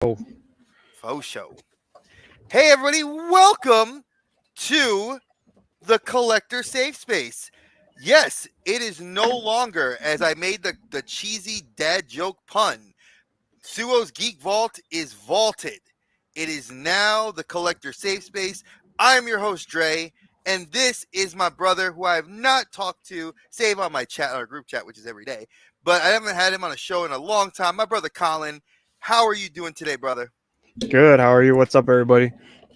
Oh, Faux show. Hey, everybody, welcome to the Collector Safe Space. Yes, it is no longer, as I made the cheesy dad joke pun, Suo's Geek Vault is vaulted. It is now the Collector Safe Space. I'm your host, Dre, and this is my brother who I have not talked to, save on my chat, our group chat, which is every day, but I haven't had him on a show in a long time. My brother, Colin. How are you doing today, brother? good. How are you? What's up, everybody?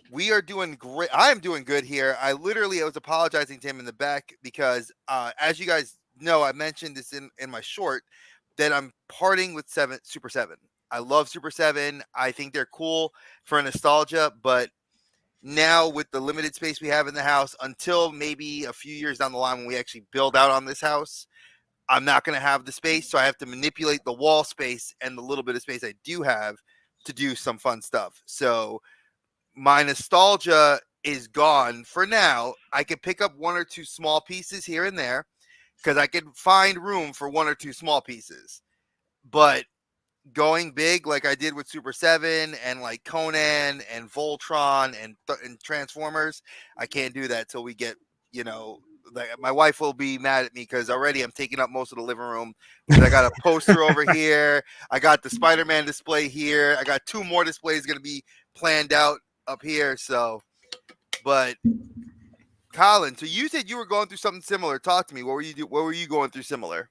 We are doing great. I am doing good here. I was apologizing to him in the back because, as you guys know, I mentioned this in my short that I'm parting with Super Seven. I love Super Seven. I think they're cool for nostalgia, but now with the limited space we have in the house, until maybe a few years down the line when we actually build out on this house, I'm not going to have the space, so I have to manipulate the wall space and the little bit of space I do have to do some fun stuff. So my nostalgia is gone for now. I could pick up one or two small pieces here and there because I could find room for one or two small pieces. But going big like I did with Super 7 and like Conan and Voltron and Transformers, I can't do that till we get, you know, like my wife will be mad at me because already I'm taking up most of the living room because I got a poster over here. I got the Spider-Man display here. I got two more displays going to be planned out up here. So, but Colin, so you said you were going through something similar. Talk to me. What were you going through similar?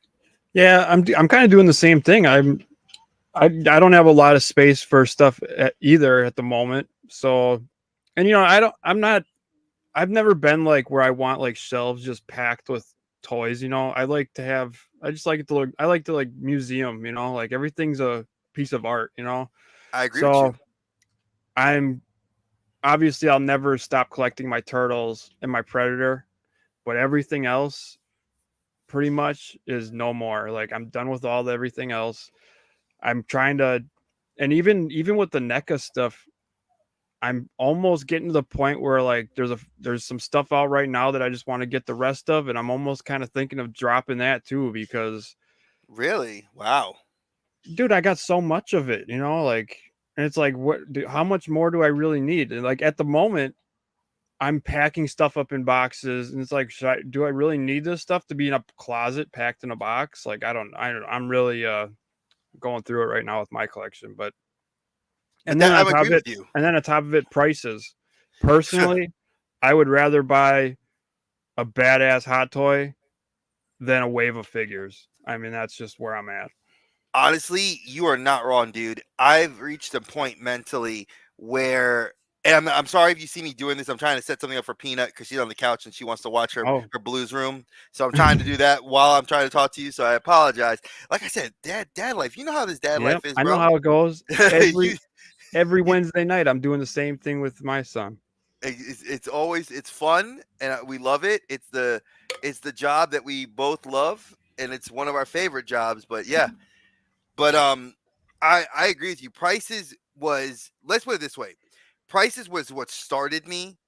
Yeah, I'm kind of doing the same thing. I don't have a lot of space for stuff either at the moment. So, and I don't. I'm not. I've never been like where I want like shelves just packed with toys. I like to have. I just like it to look. I like to like museum. Like everything's a piece of art. I agree with you. So I'm obviously I'll never stop collecting my turtles and my predator, but everything else pretty much is no more. Like I'm done with everything else. I'm trying to, and even with the NECA stuff, I'm almost getting to the point where like there's some stuff out right now that I just want to get the rest of, and I'm almost kind of thinking of dropping that too because, Really? Wow. dude, I got so much of it, like, and it's like how much more do I really need? And like at the moment, I'm packing stuff up in boxes, and it's like, do I really need this stuff to be in a closet packed in a box? Like, I'm really going through it right now with my collection, but But and then that on I top agree of it, with you. and then on top of it, prices. Personally, I would rather buy a badass hot toy than a wave of figures. I mean, that's just where I'm at. Honestly, you are not wrong, dude. I've reached a point mentally where, and I'm sorry if you see me doing this. I'm trying to set something up for Peanut because she's on the couch and she wants to watch Oh, her Blues Room. So I'm trying to do that while I'm trying to talk to you. So I apologize. Like I said, dad life. You know how this dad yep. life is, I know bro. how it goes. you, Every Wednesday night, I'm doing the same thing with my son. it's always it's fun and we love it. It's the job that we both love and it's one of our favorite jobs. But yeah, but I agree with you. Prices was, let's put it this way. Prices was what started me.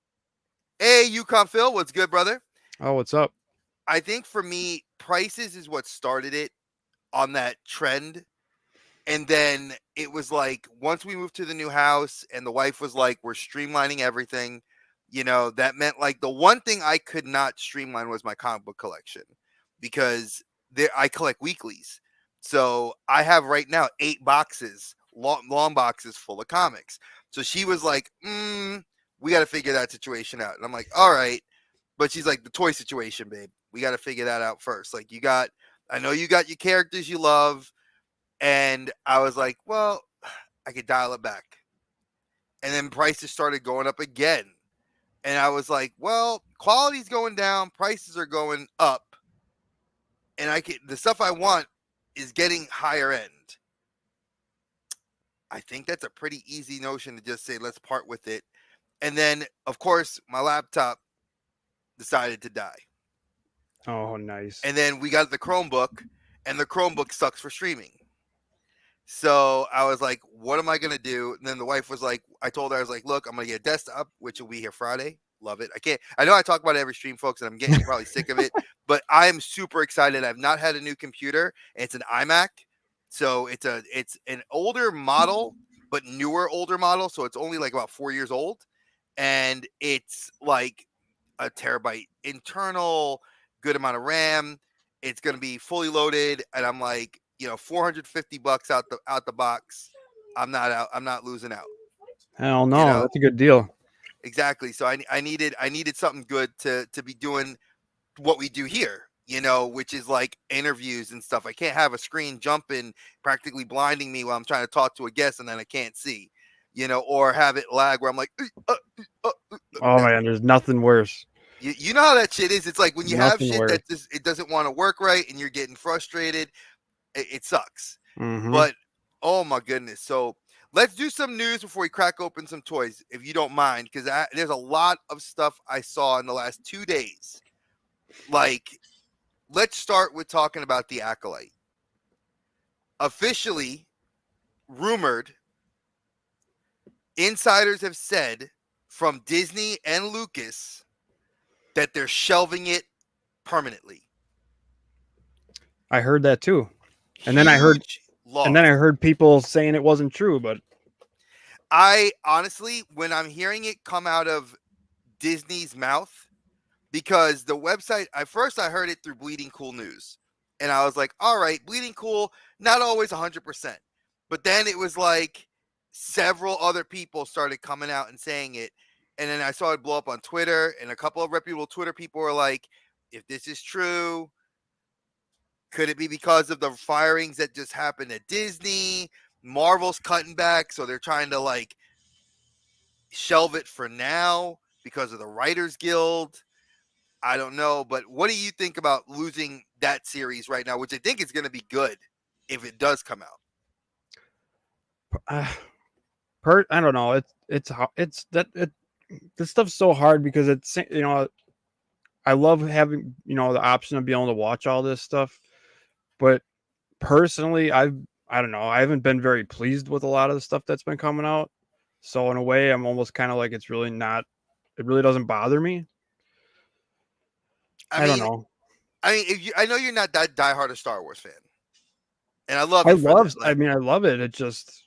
Hey, Yukon Phil, what's good, brother? Oh, what's up? I think for me, prices is what started it on that trend. And then it was like once we moved to the new house and the wife was like, we're streamlining everything, that meant like the one thing I could not streamline was my comic book collection because I collect weeklies. So I have right now 8 boxes, long boxes full of comics. So she was like, we got to figure that situation out. And I'm like, all right. But she's like, the toy situation, babe. We got to figure that out first. Like, I know you got your characters you love. And I was like, well, I could dial it back. And then prices started going up again. And I was like, well, quality's going down, prices are going up. And the stuff I want is getting higher end. I think that's a pretty easy notion to just say, let's part with it. And then, of course, my laptop decided to die. Oh, nice. And then we got the Chromebook, and the Chromebook sucks for streaming. So I was like, what am I going to do? And then the wife was like, I told her, I was like, look, I'm going to get a desktop, which will be here Friday. Love it. I know I talk about it every stream, folks, and I'm getting probably sick of it, but I am super excited. I've not had a new computer. It's an iMac. So it's an older model, but newer, older model. So it's only like about 4 years old, and it's like a terabyte internal, good amount of RAM. It's going to be fully loaded, and I'm like, $450 out the box. I'm not losing out. Hell no, that's a good deal. Exactly. So I needed something good to be doing what we do here, which is like interviews and stuff. I can't have a screen jumping, practically blinding me while I'm trying to talk to a guest and then I can't see, or have it lag where I'm like, Oh man, there's nothing worse. you know how that shit is. It's like when you have Nothing shit worse. that just, it doesn't want to work right and you're getting frustrated. It sucks. Mhm. But oh my goodness. So let's do some news before we crack open some toys, if you don't mind, because there's a lot of stuff I saw in the last 2 days. Like, let's start with talking about the Acolyte. Officially rumored, insiders have said from Disney and Lucas that they're shelving it permanently. I heard that too. And then I heard people saying it wasn't true, but I honestly, when I'm hearing it come out of Disney's mouth, because the website, I heard it through Bleeding Cool News, and I was like, all right, Bleeding Cool, not always 100%, but then it was like several other people started coming out and saying it, and then I saw it blow up on Twitter, and a couple of reputable Twitter people were like, if this is true, could it be because of the firings that just happened at Disney? Marvel's cutting back, so they're trying to like shelve it for now because of the Writers Guild. I don't know, but what do you think about losing that series right now, which I think is going to be good if it does come out? I don't know. This stuff's so hard because it's, I love having, the option of being able to watch all this stuff, but personally, I don't know. I haven't been very pleased with a lot of the stuff that's been coming out. So in a way, I'm almost kind of like, it really doesn't bother me. I don't know. I know you're not that diehard a Star Wars fan, and I love I you for that. I mean, I love it. It just,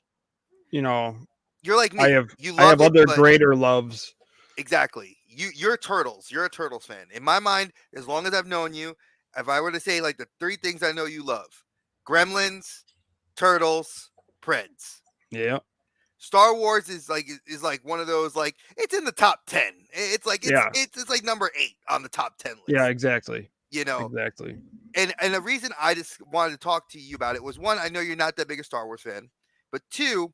You're like me. I have You I love have it, other but greater loves. exactly. You're Turtles. You're a Turtles fan. In my mind, as long as I've known you, if I were to say like the 3 things I know you love: Gremlins, Turtles, Preds. Yeah. Star Wars is like one of those, like, it's in the top 10. It's like it's like number 8 on the top 10 list. Yeah, exactly. Exactly. And the reason I just wanted to talk to you about it was, one, I know you're not that big a Star Wars fan, but 2,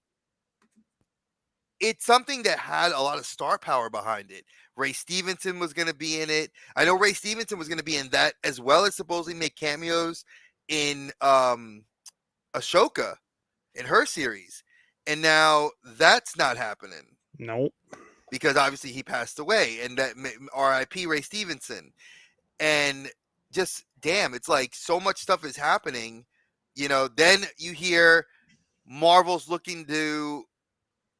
it's something that had a lot of star power behind it. Ray Stevenson was going to be in it. I know Ray Stevenson was going to be in that, as well as supposedly make cameos in Ahsoka in her series. And now that's not happening. Nope. Because obviously he passed away, and that R.I.P. Ray Stevenson. And just, damn, it's like so much stuff is happening. Then you hear Marvel's looking to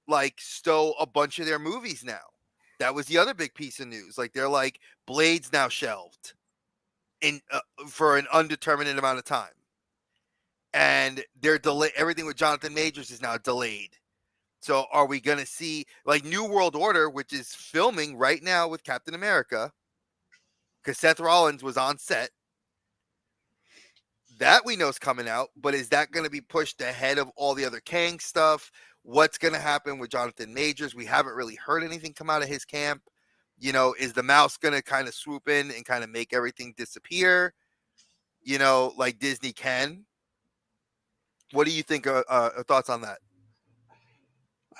like stow a bunch of their movies now. That was the other big piece of news. Like, they're like, Blade's now shelved in for an undetermined amount of time. And they're everything with Jonathan Majors is now delayed. So are we going to see like New World Order, which is filming right now with Captain America, because Seth Rollins was on set? That we know is coming out, but is that going to be pushed ahead of all the other Kang stuff? What's going to happen with Jonathan Majors? We haven't really heard anything come out of his camp. Is the mouse going to kind of swoop in and kind of make everything disappear? Like Disney can. What do you think? Thoughts on that?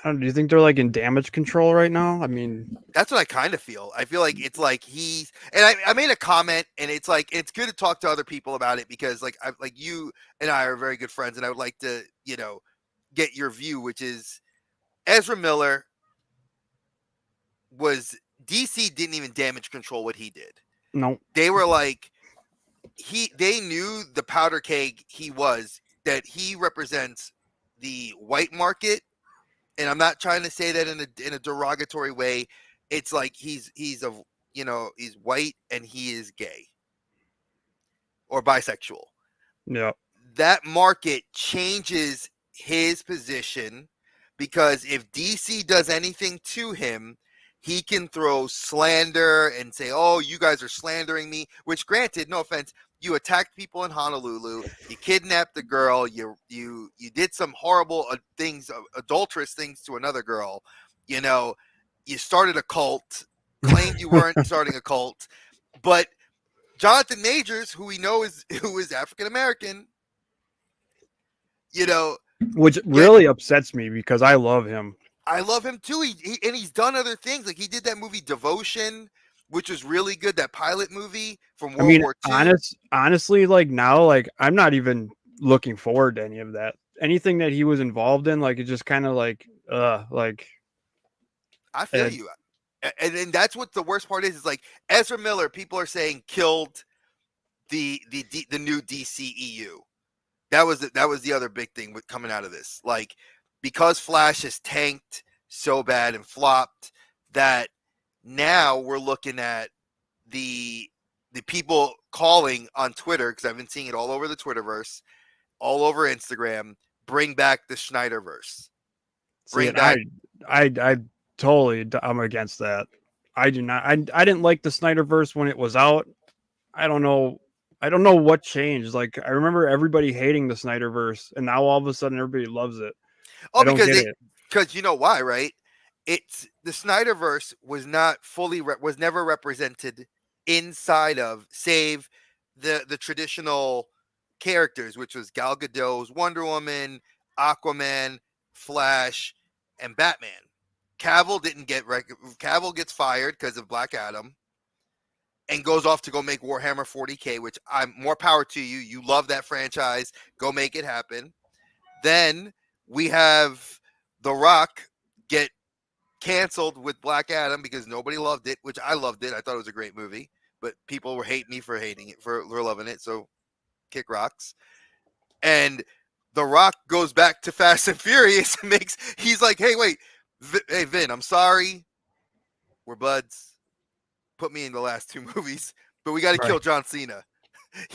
Do you think they're like in damage control right now? I mean, that's what I kind of feel. I feel like it's like and I made a comment, and it's like, it's good to talk to other people about it, because like you and I are very good friends, and I would like to, get your view, which is Ezra Miller was DC didn't even damage control what he did. No. They were like, they knew the powder keg he was, that he represents the white market. And I'm not trying to say that in a derogatory way. It's like he's white and he is gay or bisexual. Yeah. That market changes his position because if DC does anything to him, he can throw slander and say, "Oh, you guys are slandering me." Which, granted, no offense, you attacked people in Honolulu, you kidnapped a girl, you did some horrible things, adulterous things to another girl. You know, you started a cult, claimed you weren't starting a cult, but Jonathan Majors, who we know is African American, you know, which really upsets me because I love him. I love him too. And he's done other things. Like he did that movie Devotion, which was really good. That pilot movie from World War II. Honestly, like now, like I'm not even looking forward to any of that. Anything that he was involved in, like it just kind of like, like. I feel you. And that's what the worst part is like Ezra Miller, people are saying killed the new DCEU. That was the other big thing with coming out of this. Like, because Flash has tanked so bad and flopped, that now we're looking at the people calling on Twitter, because I've been seeing it all over the Twitterverse, all over Instagram, bring back the Snyderverse. Bring back. I totally, I'm against that. I do not. I didn't like the Snyderverse when it was out. I don't know what changed. Like I remember everybody hating the Snyderverse, and now all of a sudden everybody loves it. Oh, because you know why, right? It's the Snyderverse was not fully was never represented inside of, save the traditional characters, which was Gal Gadot's Wonder Woman, Aquaman, Flash, and Batman. Cavill didn't get Cavill gets fired because of Black Adam and goes off to go make Warhammer 40K, which I'm more power to you. You love that franchise. Go make it happen. Then we have The Rock get canceled with Black Adam because nobody loved it, which I loved it. I thought it was a great movie, but people were hating me for hating it, for loving it. So kick rocks. And The Rock goes back to Fast and Furious and he's like, hey, wait, hey, Vin, I'm sorry. We're buds. Put me in the last two movies, but we got to kill John Cena.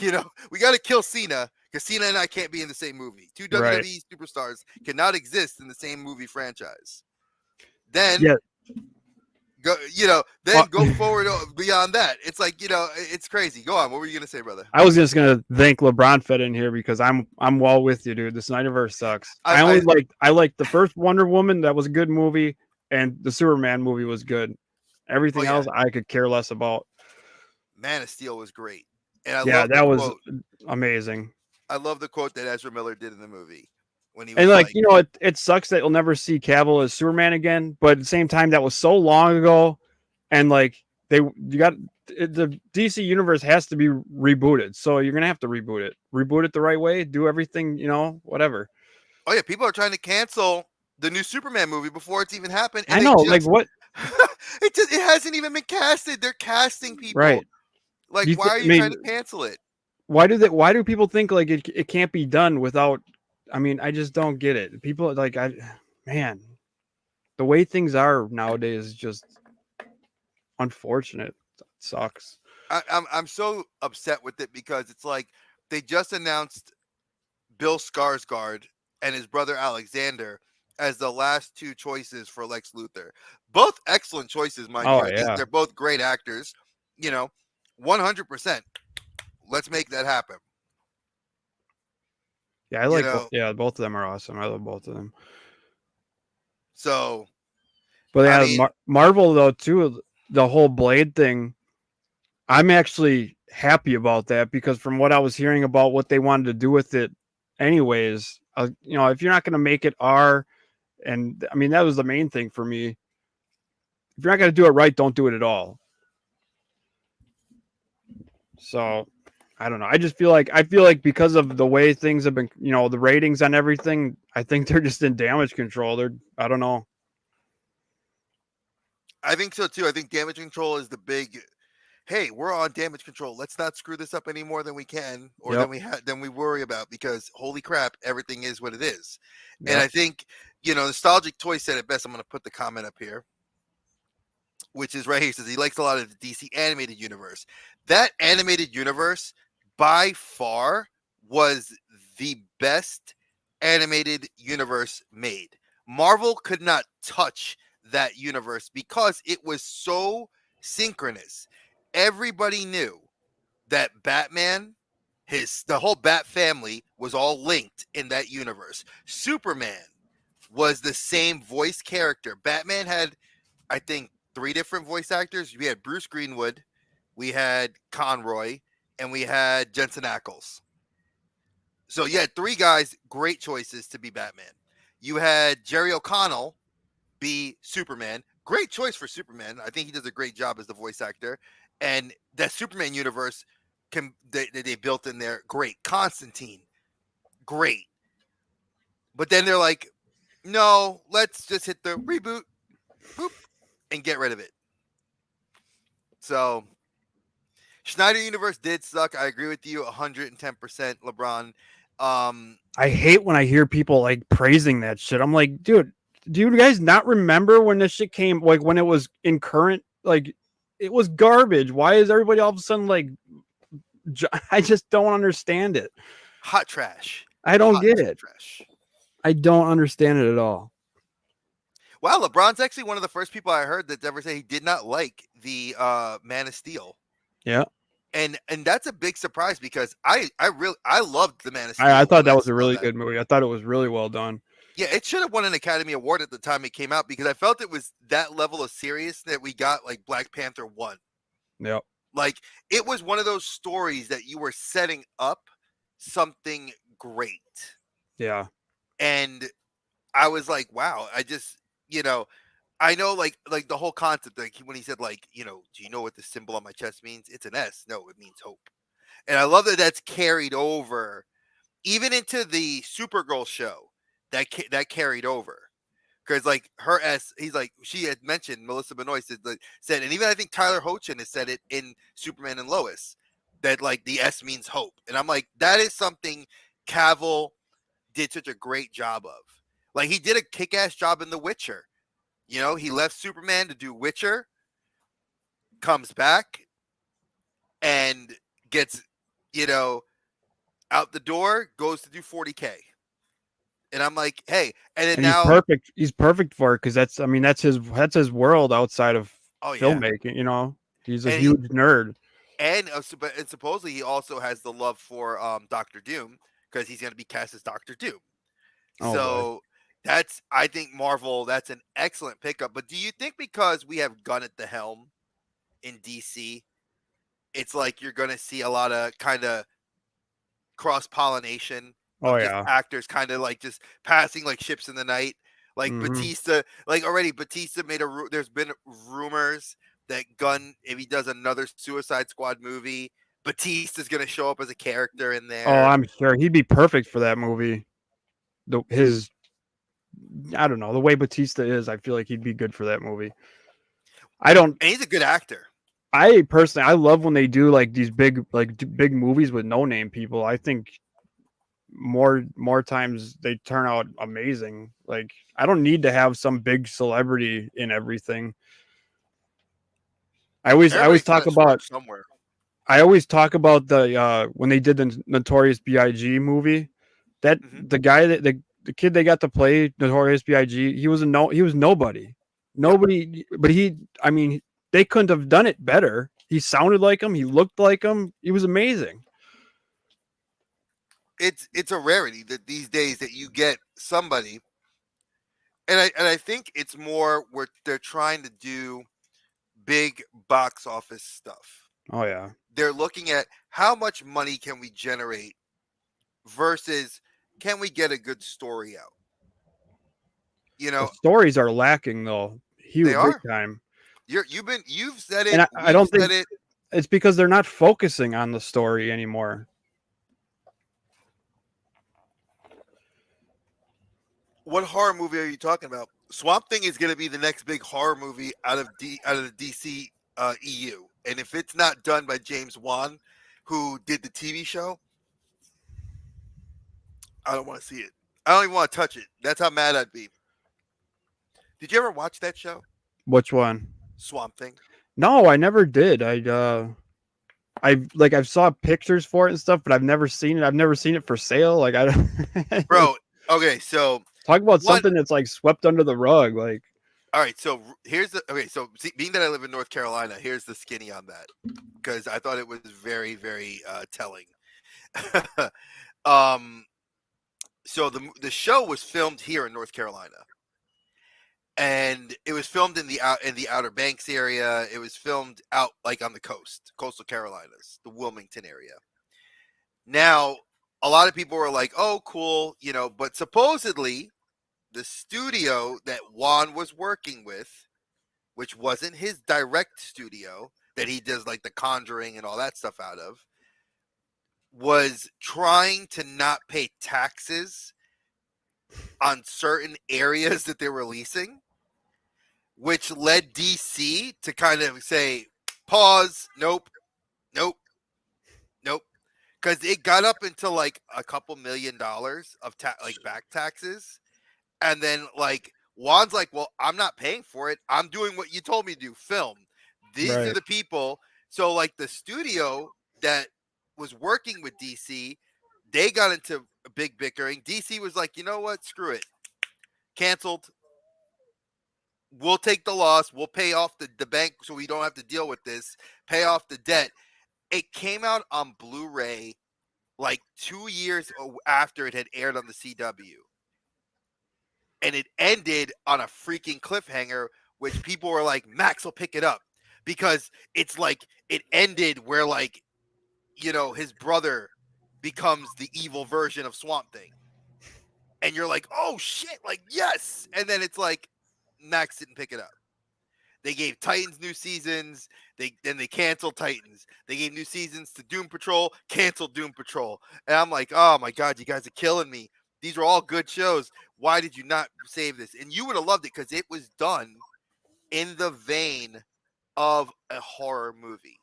We got to kill Cena because Cena and I can't be in the same movie. Two WWE superstars cannot exist in the same movie franchise. Then go, go forward beyond that. It's like, it's crazy. Go on. What were you going to say, brother? I was just going to thank LeBron fit in here because I'm well with you, dude. The Snyderverse sucks. I liked the first Wonder Woman. That was a good movie. And the Superman movie was good. Everything else I could care less about. Man of Steel was great. And that was amazing. I love the quote that Ezra Miller did in the movie when he was and like it sucks that you'll never see Cavill as Superman again, but at the same time that was so long ago, and like the DC universe has to be rebooted, so you're gonna have to reboot it the right way, do everything, whatever. Oh yeah, people are trying to cancel the new Superman movie before it's even happened. And I know, like what? It hasn't even been casted. They're casting people. Right. Like, why are you trying to cancel it? Why do people think like it can't be done without? I mean, I just don't get it. People like man, the way things are nowadays is just unfortunate. It sucks. I'm so upset with it because it's like they just announced Bill Skarsgård and his brother Alexander as the last two choices for Lex Luthor. Both excellent choices, mind you. I think they're both great actors. 100%. Let's make that happen. Yeah, I like both of them are awesome. I love both of them. So, but Marvel though too, the whole Blade thing, I'm actually happy about that because from what I was hearing about what they wanted to do with it, anyways, if you're not going to make it R, and I mean that was the main thing for me. If you're not going to do it right, don't do it at all. So, I don't know. I feel like because of the way things have been, the ratings on everything, I think they're just in damage control. I don't know. I think so too. I think damage control is the big. Hey, we're on damage control. Let's not screw this up any more than we can, or than we worry about, because holy crap, everything is what it is. Yep. And I think Nostalgic Toy said it best. I'm going to put the comment up here, which is right here. He says he likes a lot of the DC animated universe. That animated universe by far was the best animated universe made. Marvel could not touch that universe because it was so synchronous. Everybody knew that Batman, the whole Bat family was all linked in that universe. Superman was the same voice character. Batman had, I think, 3 different voice actors. We had Bruce Greenwood, we had Conroy, and we had Jensen Ackles. So you had 3 guys, great choices to be Batman. You had Jerry O'Connell be Superman. Great choice for Superman. I think he does a great job as the voice actor. And that Superman universe they built in there, great. Constantine, great. But then they're like, no, let's just hit the reboot, boop, and get rid of it. So Schneider Universe did suck. I agree with you 110%, LeBron. I hate when I hear people like praising that shit. I'm like, dude, do you guys not remember when this shit came, like when it was in current, like it was garbage. Why is everybody all of a sudden like, I just don't understand it. Hot trash. I don't get it. Trash. I don't understand it at all. Wow, LeBron's actually one of the first people I heard that ever say he did not like the Man of Steel. Yeah. And that's a big surprise because I loved the Man of Steel. I thought that was a really good movie. I thought it was really well done. Yeah, it should have won an Academy Award at the time it came out because I felt it was that level of serious that we got like Black Panther 1. Yep. Like it was one of those stories that you were setting up something great. Yeah. And I was like, wow, I just, I know like the whole concept, like when he said like, do you know what the symbol on my chest means? It's an S. No, it means hope. And I love that that's carried over even into the Supergirl show. That carried over because like her S, he's like, she had mentioned, Melissa Benoist said, and even I think Tyler Hoechlin has said it in Superman and Lois, that like the S means hope. And I'm like, that is something Cavill did such a great job of. Like he did a kick-ass job in The Witcher. He left Superman to do Witcher, comes back and gets, out the door, goes to do 40K. And I'm like, hey, and then now he's perfect. He's perfect for it because that's his world outside of filmmaking. Yeah. He's a huge nerd. And supposedly he also has the love for Doctor Doom because he's going to be cast as Doctor Doom. Oh, so boy. I think Marvel, that's an excellent pickup. But do you think because we have Gunn at the helm in DC, it's like you're going to see a lot of kind of cross-pollination? Oh yeah, actors kind of like just passing like ships in the night, like Batista. Like already, Batista made there's been rumors that Gunn, if he does another Suicide Squad movie, Batista's gonna show up as a character in there. Oh, I'm sure he'd be perfect for that movie. I don't know, the way Batista is, I feel like he'd be good for that movie. And he's a good actor. I love when they do like these big movies with no name people. I think more times they turn out amazing. Like I don't need to have some big celebrity in everything. I always talk about somewhere. I always talk about the when they did the Notorious B.I.G. movie, that the guy that the kid they got to play Notorious B.I.G. he was nobody, but they couldn't have done it better. He sounded like him, he looked like him, he was amazing. It's a rarity that these days that you get somebody, and I think it's more where they're trying to do big box office stuff. Oh yeah, they're looking at how much money can we generate versus can we get a good story out. The stories are lacking though. Huge, big time. You've said it. And I don't think it's because they're not focusing on the story anymore. What horror movie are you talking about? Swamp Thing is going to be the next big horror movie out of the DC EU, and if it's not done by James Wan, who did the TV show, I don't want to see it. I don't even want to touch it. That's how mad I'd be. Did you ever watch that show? Which one? Swamp Thing. No, I never did. I've saw pictures for it and stuff, but I've never seen it. I've never seen it for sale. Like I don't. Bro, okay, so Talk about One, something that's like swept under the rug. Like, all right, so here's the okay. So being that I live in North Carolina, here's the skinny on that because I thought it was very, very telling. um, so the show was filmed here in North Carolina, and it was filmed in the Outer Banks area. It was filmed out like on the coastal Carolinas, the Wilmington area. Now, a lot of people were like, "Oh, cool," but supposedly the studio that Juan was working with, which wasn't his direct studio that he does like The Conjuring and all that stuff out of, was trying to not pay taxes on certain areas that they're releasing, which led DC to kind of say, pause, nope, nope, nope. Because it got up into like a couple $1,000,000 of back taxes. And then like Juan's like, well, I'm not paying for it. I'm doing what you told me to do, film. These are right. the people. So like the studio that was working with DC, they got into a big bickering. DC was like, you know what? Screw it. Canceled. We'll take the loss. We'll pay off the bank so we don't have to deal with this. Pay off the debt. It came out on Blu-ray like 2 years after it had aired on the CW. And it ended on a freaking cliffhanger, which people were like, Max will pick it up. Because it's like it ended where like, his brother becomes the evil version of Swamp Thing. And you're like, oh shit, like yes. And then it's like Max didn't pick it up. They gave Titans new seasons. They canceled Titans. They gave new seasons to Doom Patrol, canceled Doom Patrol. And I'm like, oh my God, you guys are killing me. These are all good shows. Why did you not save this? And you would have loved it because it was done in the vein of a horror movie.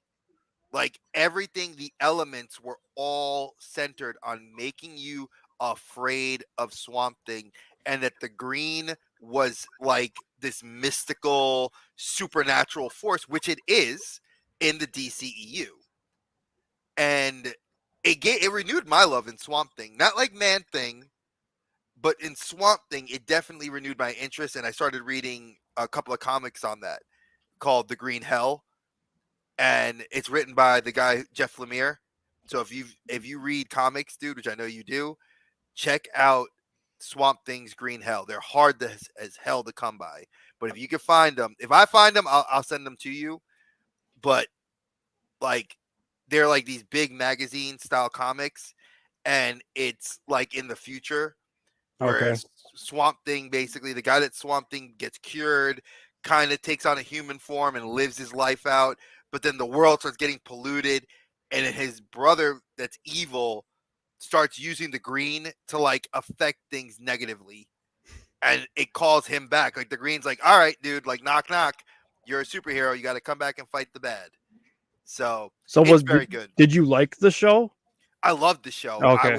Like everything, the elements were all centered on making you afraid of Swamp Thing, and that the Green was like this mystical supernatural force, which it is in the DCEU. And it renewed my love in Swamp Thing. Not like Man Thing, but in Swamp Thing, it definitely renewed my interest, and I started reading a couple of comics on that called The Green Hell, and it's written by the guy Jeff Lemire. So if you read comics, dude, which I know you do, check out Swamp Thing's Green Hell. They're hard as hell to come by, but if you can find them, if I find them, I'll send them to you. But like, they're like these big magazine style comics, and it's like in the future where Okay. Swamp Thing, basically the guy that Swamp Thing gets cured, kind of takes on a human form and lives his life out, but then the world starts getting polluted, and his brother that's evil starts using the Green to like affect things negatively, and it calls him back. Like the Green's like, all right, dude, like knock knock, you're a superhero, you got to come back and fight the bad. So it's very good. Did you like the show? I loved the show. Okay.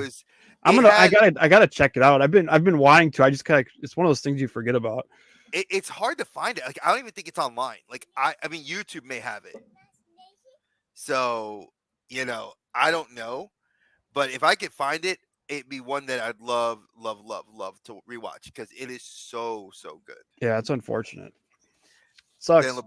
I Had gotta check it out. I've been wanting to. I just kind of, it's one of those things you forget about. it's hard to find it. Like I don't even think it's online. Like I mean YouTube may have it. So, I don't know, but if I could find it, it'd be one that I'd love, love, love, love to rewatch because it is so, so good. Yeah, it's unfortunate. Then Sucks. let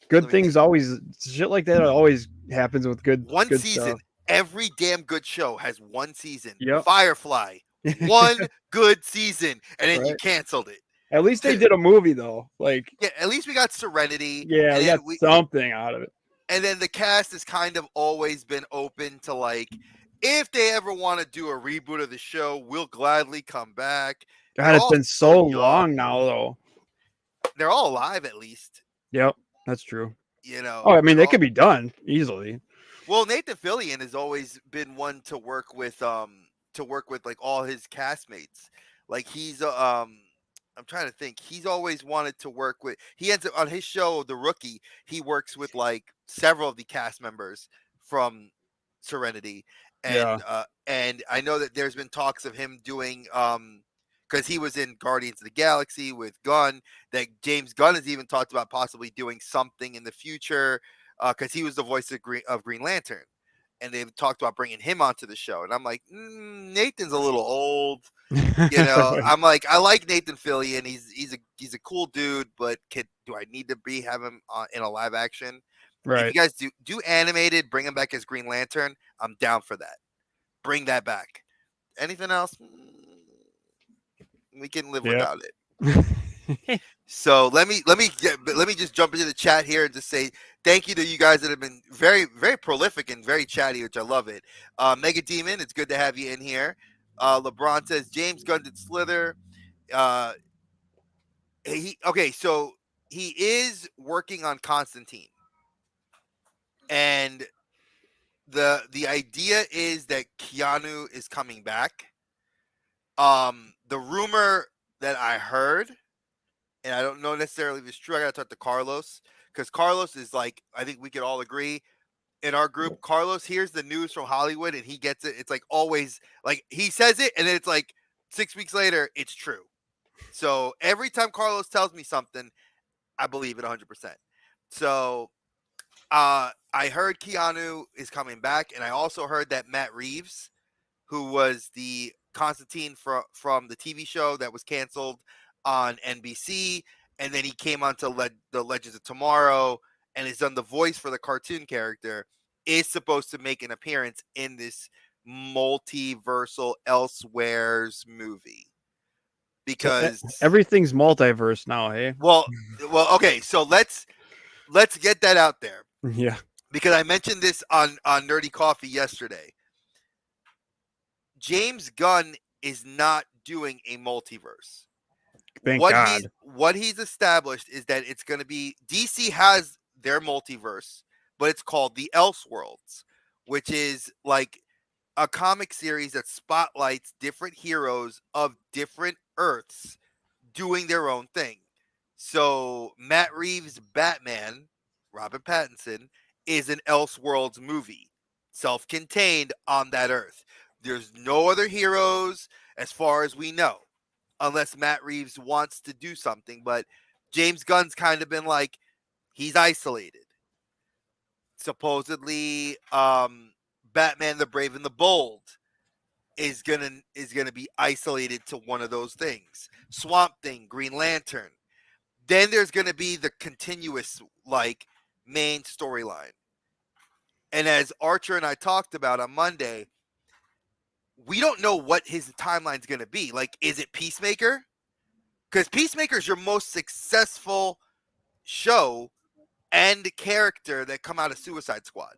Good me think. things always, shit like that always happens with One good season. stuff. Every damn good show has one season. Yep. Firefly, one good season, and then you Right. canceled it. At least they did a movie though. Like, Yeah, at least we got Serenity. yeah, and we then got something out of it. And then the cast has kind of always been open to like, if they ever want to do a reboot of the show, we'll gladly come back. God, it's been so long now though. They're all alive at least. Yep, that's true. You know. Oh, I mean, they could be done easily. Well, Nathan Fillion has always been one to work with like all his castmates. Like he's I'm trying to think. He's always wanted to work with. He ends up on his show, The Rookie. He works with like several of the cast members from Serenity, and and I know that there's been talks of him doing because he was in Guardians of the Galaxy with Gunn. That James Gunn has even talked about possibly doing something in the future because he was the voice of Green Lantern, and they've talked about bringing him onto the show. And I'm like, Nathan's a little old. I'm like, I like Nathan Fillion. He's a cool dude, but do I need to have him in a live action? Right. If you guys do animated, bring him back as Green Lantern. I'm down for that. Bring that back. Anything else? We can live without it. So let me just jump into the chat here and just say thank you to you guys that have been very, very prolific and very chatty, which I love it. Mega Demon, it's good to have you in here. LeBron says James Gunn did Slither. So he is working on Constantine, and the idea is that Keanu is coming back. The rumor that I heard, and I don't know necessarily if it's true, I gotta talk to Carlos, because Carlos is like, I think we could all agree in our group, Carlos hears the news from Hollywood and he gets it. It's like always, like he says it and then it's like 6 weeks later, it's true. So every time Carlos tells me something, I believe it 100%. So I heard Keanu is coming back, and I also heard that Matt Reeves, who was the Constantine from the TV show that was canceled on NBC, and then he came on to the Legends of Tomorrow and has done the voice for the cartoon character, is supposed to make an appearance in this multiversal Elseworlds movie. Because everything's multiverse now, hey? Well, okay, so let's get that out there. Yeah. Because I mentioned this on Nerdy Coffee yesterday. James Gunn is not doing a multiverse. Thank God. What he's established is that it's going to be, DC has their multiverse, but it's called the Elseworlds, which is like a comic series that spotlights different heroes of different Earths doing their own thing. So Matt Reeves' Batman, Robert Pattinson, is an Elseworlds movie, self-contained on that Earth. There's no other heroes as far as we know, unless Matt Reeves wants to do something. But James Gunn's kind of been like, he's isolated. Supposedly, Batman the Brave and the Bold is gonna be isolated to one of those things. Swamp Thing, Green Lantern. Then there's gonna be the continuous like main storyline. And as Archer and I talked about on Monday, we don't know what his timeline's gonna be. Like, is it Peacemaker? Because Peacemaker is your most successful show and character that come out of Suicide Squad.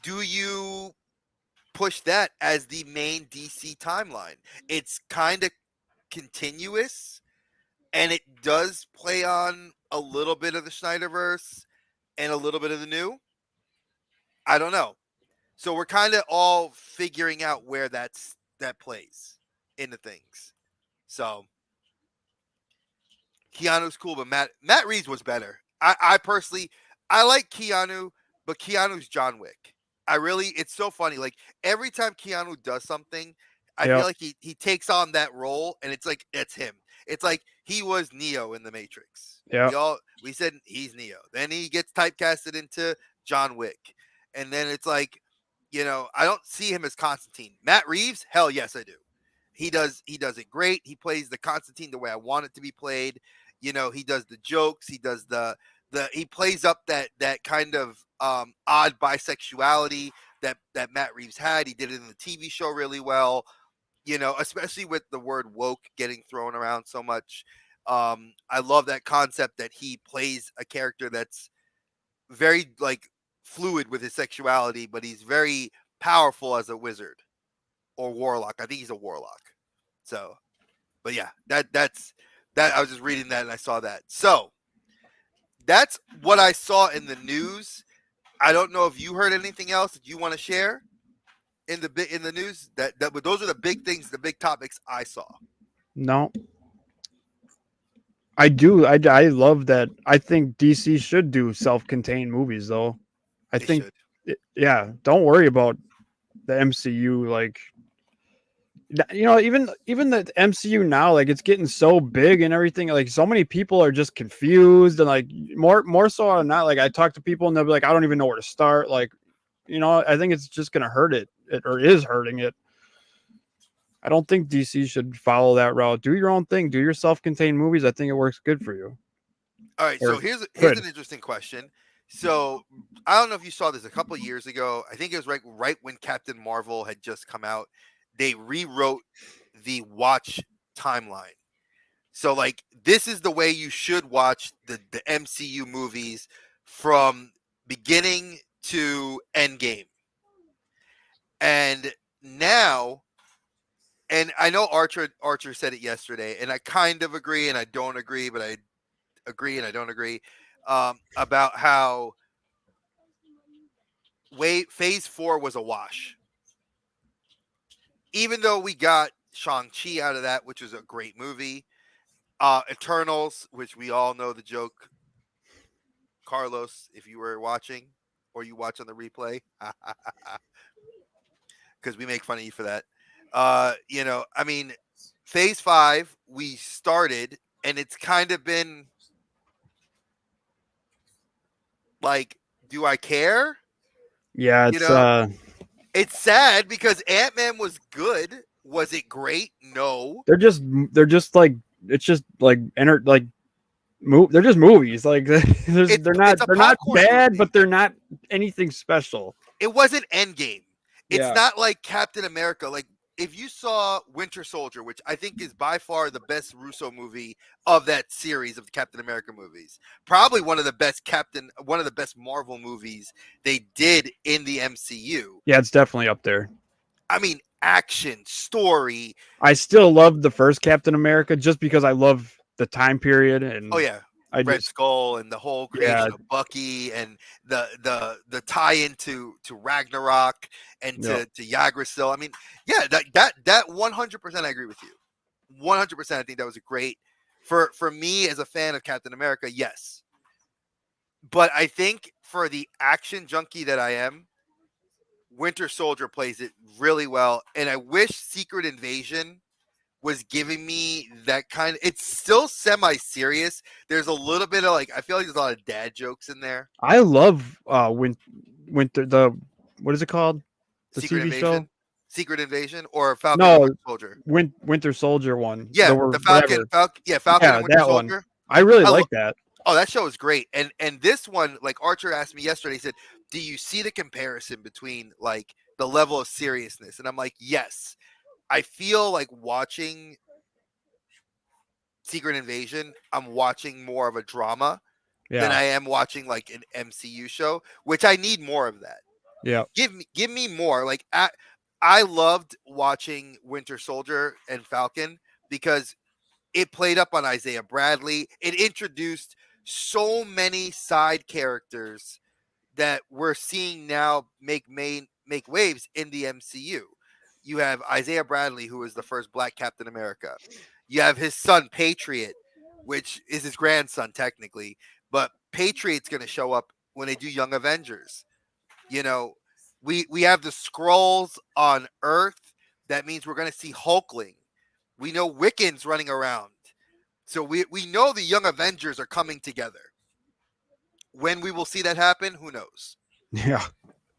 Do you push that as the main DC timeline? It's kind of continuous, and it does play on a little bit of the Snyderverse and a little bit of the new. I don't know. So we're kind of all figuring out where that plays into things. So Keanu's cool, but Matt Reeves was better. I personally, I like Keanu, but Keanu's John Wick. It's so funny. Like every time Keanu does something, I feel like he takes on that role, and it's like, it's him. It's like he was Neo in the Matrix. Yeah. We said he's Neo. Then he gets typecasted into John Wick. And then it's like, I don't see him as Constantine. Matt Reeves, hell yes, I do. He does it great. He plays the Constantine the way I want it to be played. He does the jokes. He does he plays up that kind of odd bisexuality that Matt Reeves had. He did it in the TV show really well, especially with the word woke getting thrown around so much. I love that concept that he plays a character that's very like fluid with his sexuality, but he's very powerful as a wizard or warlock. I think he's a warlock. So, but yeah, that's I was just reading that and I saw that. So that's what I saw in the news. I don't know if you heard anything else that you want to share in the news. But those are the big things, the big topics I saw. No, I do. I love that. I think DC should do self-contained movies, though. I think, don't worry about the MCU. Like, even the MCU now, like it's getting so big and everything. Like, so many people are just confused, and like more so than not. Like, I talk to people and they'll be like, I don't even know where to start. Like, I think it's just going to hurt it, or is hurting it. I don't think DC should follow that route. Do your own thing. Do your self-contained movies. I think it works good for you. All right, so Or here's good. an interesting question. So I don't know if you saw this a couple of years ago. I think it was right when Captain Marvel had just come out. They rewrote the watch timeline. So like this is the way you should watch the MCU movies from beginning to Endgame. And now, and I know Archer said it yesterday, and I kind of agree and I don't agree, but I agree and I don't agree about how Phase 4 was a wash. Even though we got Shang-Chi out of that, which was a great movie. Eternals, which we all know the joke. Carlos, if you were watching or you watch on the replay, because we make fun of you for that. I mean, Phase 5, we started, and it's kind of been like, do I care? Yeah, It's sad because Ant-Man was good. Was it great? No. they're just like, it's just like they're just movies. Like they're not bad, movie. but they're not anything special. It wasn't Endgame. It's Yeah. not like Captain America. Like if you saw Winter Soldier, which I think is by far the best Russo movie of that series of Captain America movies, probably one of the best Marvel movies they did in the MCU. Yeah, it's definitely up there. I mean, action, story. I still love the first Captain America just because I love the time period, and Oh yeah, Red Skull and the whole creation of Bucky and the tie-in to Ragnarok and to Yggdrasil. I mean, yeah, that 100% I agree with you. 100%, I think that was a great for me as a fan of Captain America. Yes, but I think for the action junkie that I am, Winter Soldier plays it really well, and I wish Secret Invasion was giving me that kind of. It's still semi-serious. There's a little bit of I feel like there's a lot of dad jokes in there. I love Winter, the what is it called? The Secret TV Invasion? show? Secret Invasion or Falcon No, and Winter Soldier? Winter Soldier one. Yeah, the Falcon. Falcon and Winter Soldier. One. I really like that. Oh, that show is great. And this one, like Archer asked me yesterday, he said, "Do you see the comparison between like the level of seriousness?" And I'm like, "Yes." I feel like watching Secret Invasion, I'm watching more of a drama than I am watching like an MCU show, which I need more of that. Yeah. Give me more. Like I loved watching Winter Soldier and Falcon because it played up on Isaiah Bradley. It introduced so many side characters that we're seeing now make waves in the MCU. You have Isaiah Bradley, who is the first Black Captain America. You have his son, Patriot, which is his grandson technically, but Patriot's going to show up when they do Young Avengers. You know, we have the Skrulls on Earth. That means we're going to see Hulkling. We know Wiccan's running around. So we know the Young Avengers are coming together. When we will see that happen, who knows? Yeah.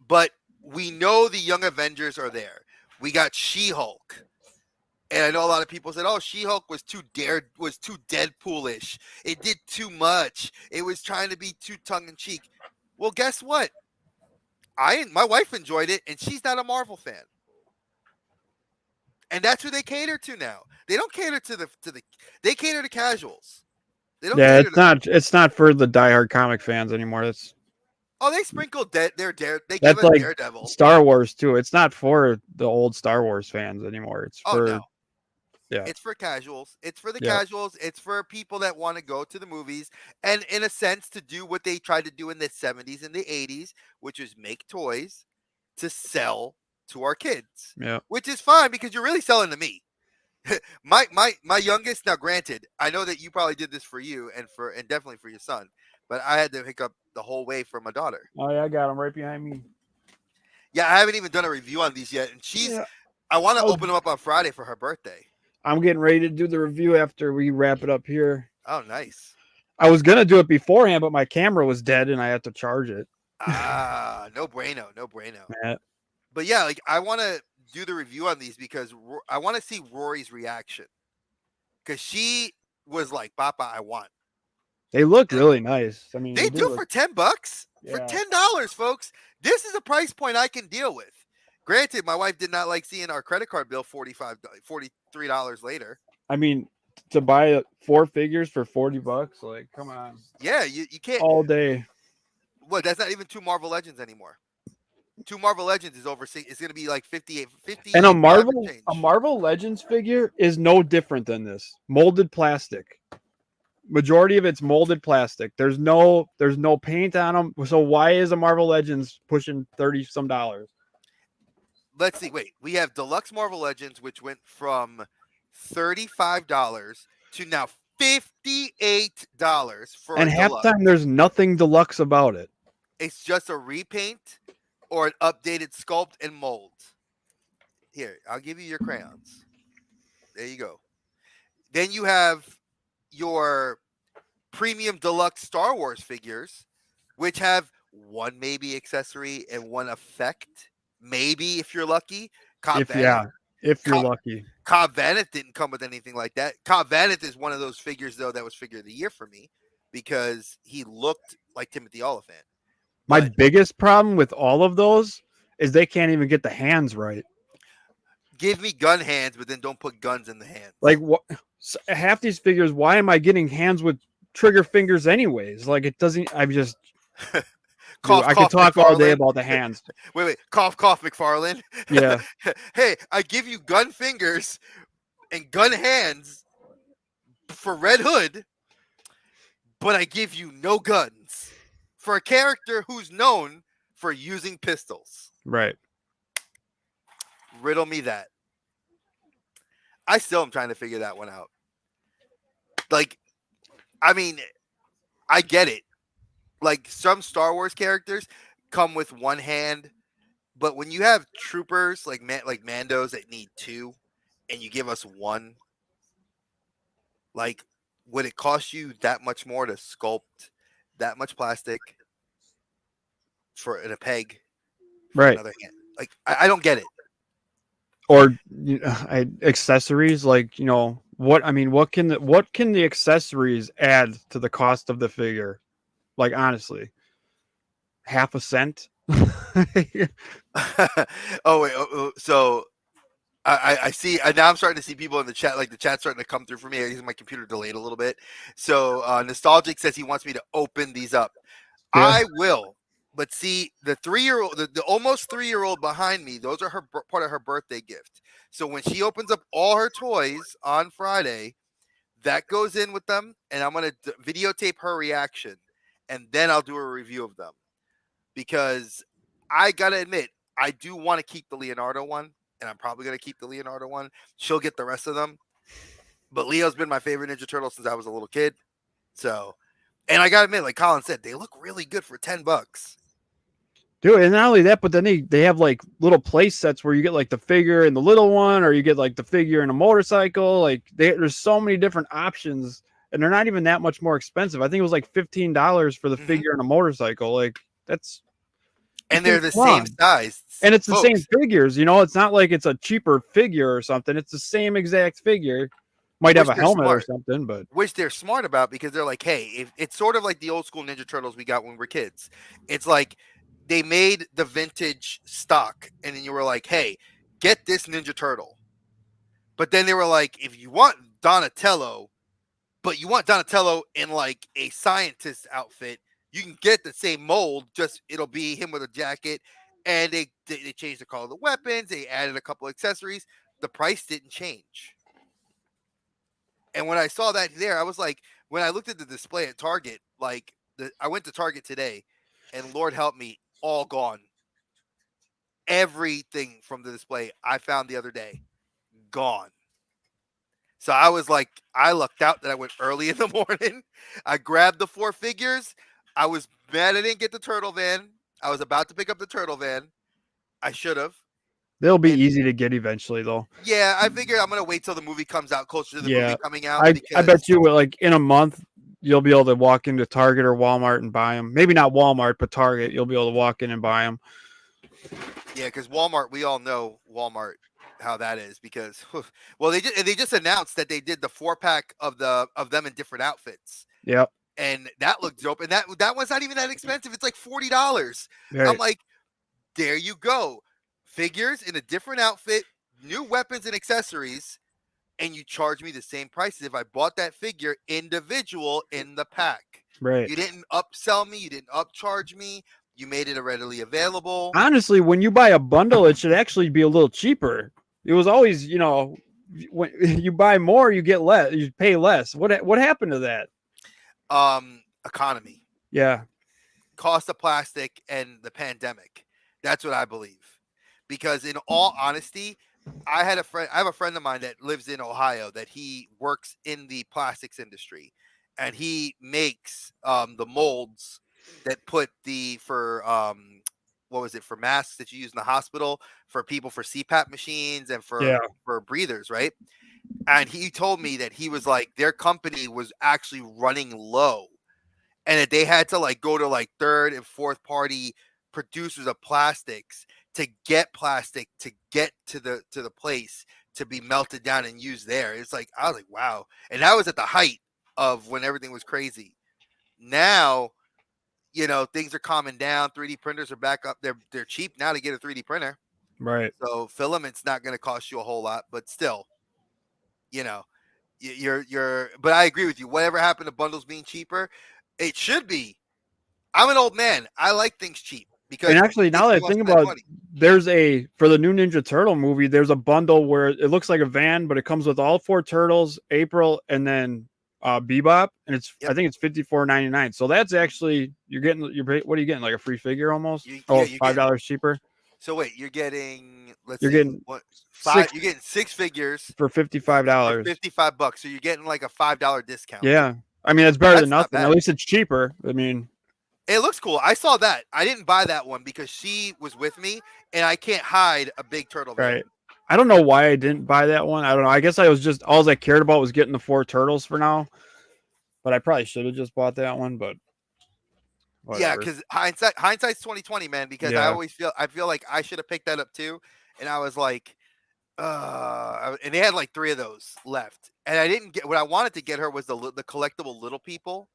But we know the Young Avengers are there. We got She-Hulk. And I know a lot of people said, "Oh, She-Hulk was too Deadpoolish. It did too much. It was trying to be too tongue-in-cheek." Well, guess what? My wife enjoyed it, and she's not a Marvel fan. And that's who they cater to now. They don't cater to they cater to casuals. They don't it's not for the diehard comic fans anymore. They sprinkle they give it like Daredevil. Star Wars too. It's not for the old Star Wars fans anymore. It's for It's for casuals. It's for the casuals. It's for people that want to go to the movies and in a sense to do what they tried to do in the 70s and the 80s, which is make toys to sell to our kids. Yeah. Which is fine because you're really selling to me. my youngest, now granted, I know that you probably did this for you and definitely for your son, but I had to hiccup the whole way for my daughter. Oh yeah, I got him right behind me. Yeah, I haven't even done a review on these yet, and I want to open them up on Friday for her birthday. I'm getting ready to do the review after we wrap it up here. Oh, nice. I was gonna do it beforehand, but my camera was dead and I had to charge it. No bueno, no bueno. Yeah. But yeah, like I want to do the review on these because I want to see Rory's reaction because she was like, "Papa, I want." They look And really nice. I mean, they they do do look. for $10. For Yeah. $10, folks. This is a price point I can deal with. Granted, my wife did not like seeing our credit card bill $43 later. I mean, to buy 4 figures for $40, like, come on, Yeah, you can't. all day. What? That's not even 2 Marvel Legends anymore. 2 Marvel Legends is over. It's going to be like 58, 50. And a Marvel Legends figure is no different than this. Molded plastic. Majority of it's molded plastic. There's no paint on them. So why is a Marvel Legends pushing 30 some dollars? Let's see. Wait, we have Deluxe Marvel Legends, which went from $35 to now $58 for And a half deluxe. the time there's nothing deluxe about it. It's just a repaint or an updated sculpt and mold. Here, I'll give you your crayons. There you go. Then you have your premium deluxe Star Wars figures, which have one maybe accessory and one effect. Maybe if you're lucky. If you're lucky. Cobb Vanth didn't come with anything like that. Cobb Vanth is one of those figures, though, that was figure of the year for me because he looked like Timothy Oliphant. My biggest problem with all of those is they can't even get the hands right. Give me gun hands, but then don't put guns in the hands. Like what? Half these figures, why am I getting hands with trigger fingers anyways? Like it doesn't. I'm just. Cough, I cough, could talk all day McFarlane. about the hands. Wait, cough, cough, McFarlane. Yeah. Hey, I give you gun fingers and gun hands for Red Hood, but I give you no guns for a character who's known for using pistols. Right. Riddle me that. I still am trying to figure that one out. Like, I mean, I get it. Like, some Star Wars characters come with one hand, but when you have troopers like Mandos that need 2 and you give us 1, like, would it cost you that much more to sculpt that much plastic in a peg for Right. another hand? Like, I don't get it. Or accessories, like what? I mean, what can the accessories add to the cost of the figure? Like honestly, half a cent. Oh wait, so I see. Now I'm starting to see people in the chat. Like the chat's starting to come through for me. I'm using my computer delayed a little bit. So Nostalgic says he wants me to open these up. Yeah. I will. But see, the 3-year-old, the almost 3-year-old behind me, those are part of her birthday gift. So when she opens up all her toys on Friday, that goes in with them, and I'm going to videotape her reaction, and then I'll do a review of them. Because I got to admit, I do want to keep the Leonardo one, and I'm probably going to keep the Leonardo one. She'll get the rest of them. But Leo's been my favorite Ninja Turtle since I was a little kid. So, and I got to admit, like Colin said, they look really good for $10. Dude, and not only that, but then they have like little play sets where you get like the figure and the little one, or you get like the figure and a motorcycle. Like there's so many different options, and they're not even that much more expensive. I think it was like $15 for the figure and a motorcycle. Like that's, and they're the same size, and it's the same figures. It's not like it's a cheaper figure or something. It's the same exact figure. Might have a helmet or something, but which they're smart about because they're like, hey, if it's sort of like the old school Ninja Turtles we got when we were kids. It's like they made the vintage stock, and then you were like, hey, get this Ninja Turtle. But then they were like, if you want Donatello, but you want Donatello in like a scientist outfit, you can get the same mold, just it'll be him with a jacket. And they changed the color of the weapons. They added a couple accessories. The price didn't change. And when I saw that there, I was like, when I looked at the display at Target, like I went to Target today, and Lord help me, all gone. Everything from the display I found the other day, gone. So I was like, I lucked out that I went early in the morning. I grabbed the 4 figures. I was mad I didn't get the Turtle Van. I was about to pick up the Turtle Van. I should have. They'll be easy to get eventually, though. Yeah, I figured I'm going to wait till the movie comes out, closer to the movie coming out. I bet you, like, in a month, you'll be able to walk into Target or Walmart and buy them. Maybe not Walmart, but Target. You'll be able to walk in and buy them. Yeah, because Walmart, we all know Walmart how that is because well they just announced that they did the 4-pack of them in different outfits. Yep. And that looked dope. And that one's not even that expensive. It's like $40. Right. I'm like, there you go. Figures in a different outfit, new weapons and accessories, and you charge me the same price as if I bought that figure individual in the pack. Right. You didn't upsell me, you didn't upcharge me, you made it readily available. Honestly, when you buy a bundle, it should actually be a little cheaper. It was always, when you buy more, you get less, you pay less. What happened to that? Economy. Yeah. Cost of plastic and the pandemic. That's what I believe. Because in all honesty, I have a friend of mine that lives in Ohio that he works in the plastics industry, and he makes the molds that put for masks that you use in the hospital for people for CPAP machines and for breathers, right? And he told me that he was like, their company was actually running low and that they had to like go to like third and fourth party producers of plastics to get plastic to get to the place to be melted down and used there. It's like, I was like, wow. And that was at the height of when everything was crazy. Now, things are calming down. 3D printers are back up. They're cheap now to get a 3D printer. Right. So filament's not going to cost you a whole lot, but still, but I agree with you. Whatever happened to bundles being cheaper, it should be. I'm an old man. I like things cheap because. And actually, now that I think about it, there's for the new Ninja Turtle movie, there's a bundle where it looks like a van, but it comes with all 4 turtles, April, and then Bebop, and I think it's $54.99. So that's actually what are you getting? Like a free figure almost? $5 cheaper. So wait, you're getting you're getting 6 figures for $55. $55. So you're getting like a $5 discount. Yeah. I mean, it's better than nothing. At least it's cheaper. I mean, it looks cool. I saw that. I didn't buy that one because she was with me and I can't hide a big turtle. Right. I don't know why I didn't buy that one. I don't know. I guess I was just all I cared about was getting the 4 turtles for now. But I probably should have just bought that one, but whatever. Yeah, because hindsight's 2020, man. Because I feel like I should have picked that up too. And I was like, and they had like 3 of those left. And I didn't get what I wanted to get her was the collectible little people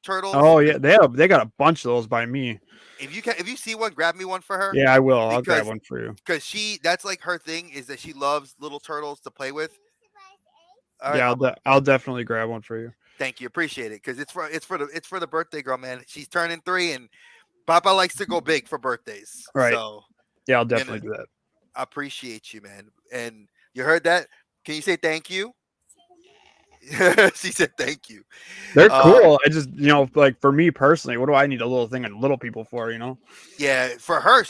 turtles. Oh yeah, they got a bunch of those by me. If you see one, grab me one for her. Yeah, I will. I'll grab one for you. Because that's like her thing is that she loves little turtles to play with. Yeah, I'll definitely grab one for you. Thank you, appreciate it. Because it's for the birthday girl, man. She's turning 3, and Papa likes to go big for birthdays. Right. So yeah, I'll definitely do that. I appreciate you, man. And you heard that? Can you say thank you? She said thank you. They're cool. I just like for me personally, what do I need a little thing on little people for? Yeah, for her,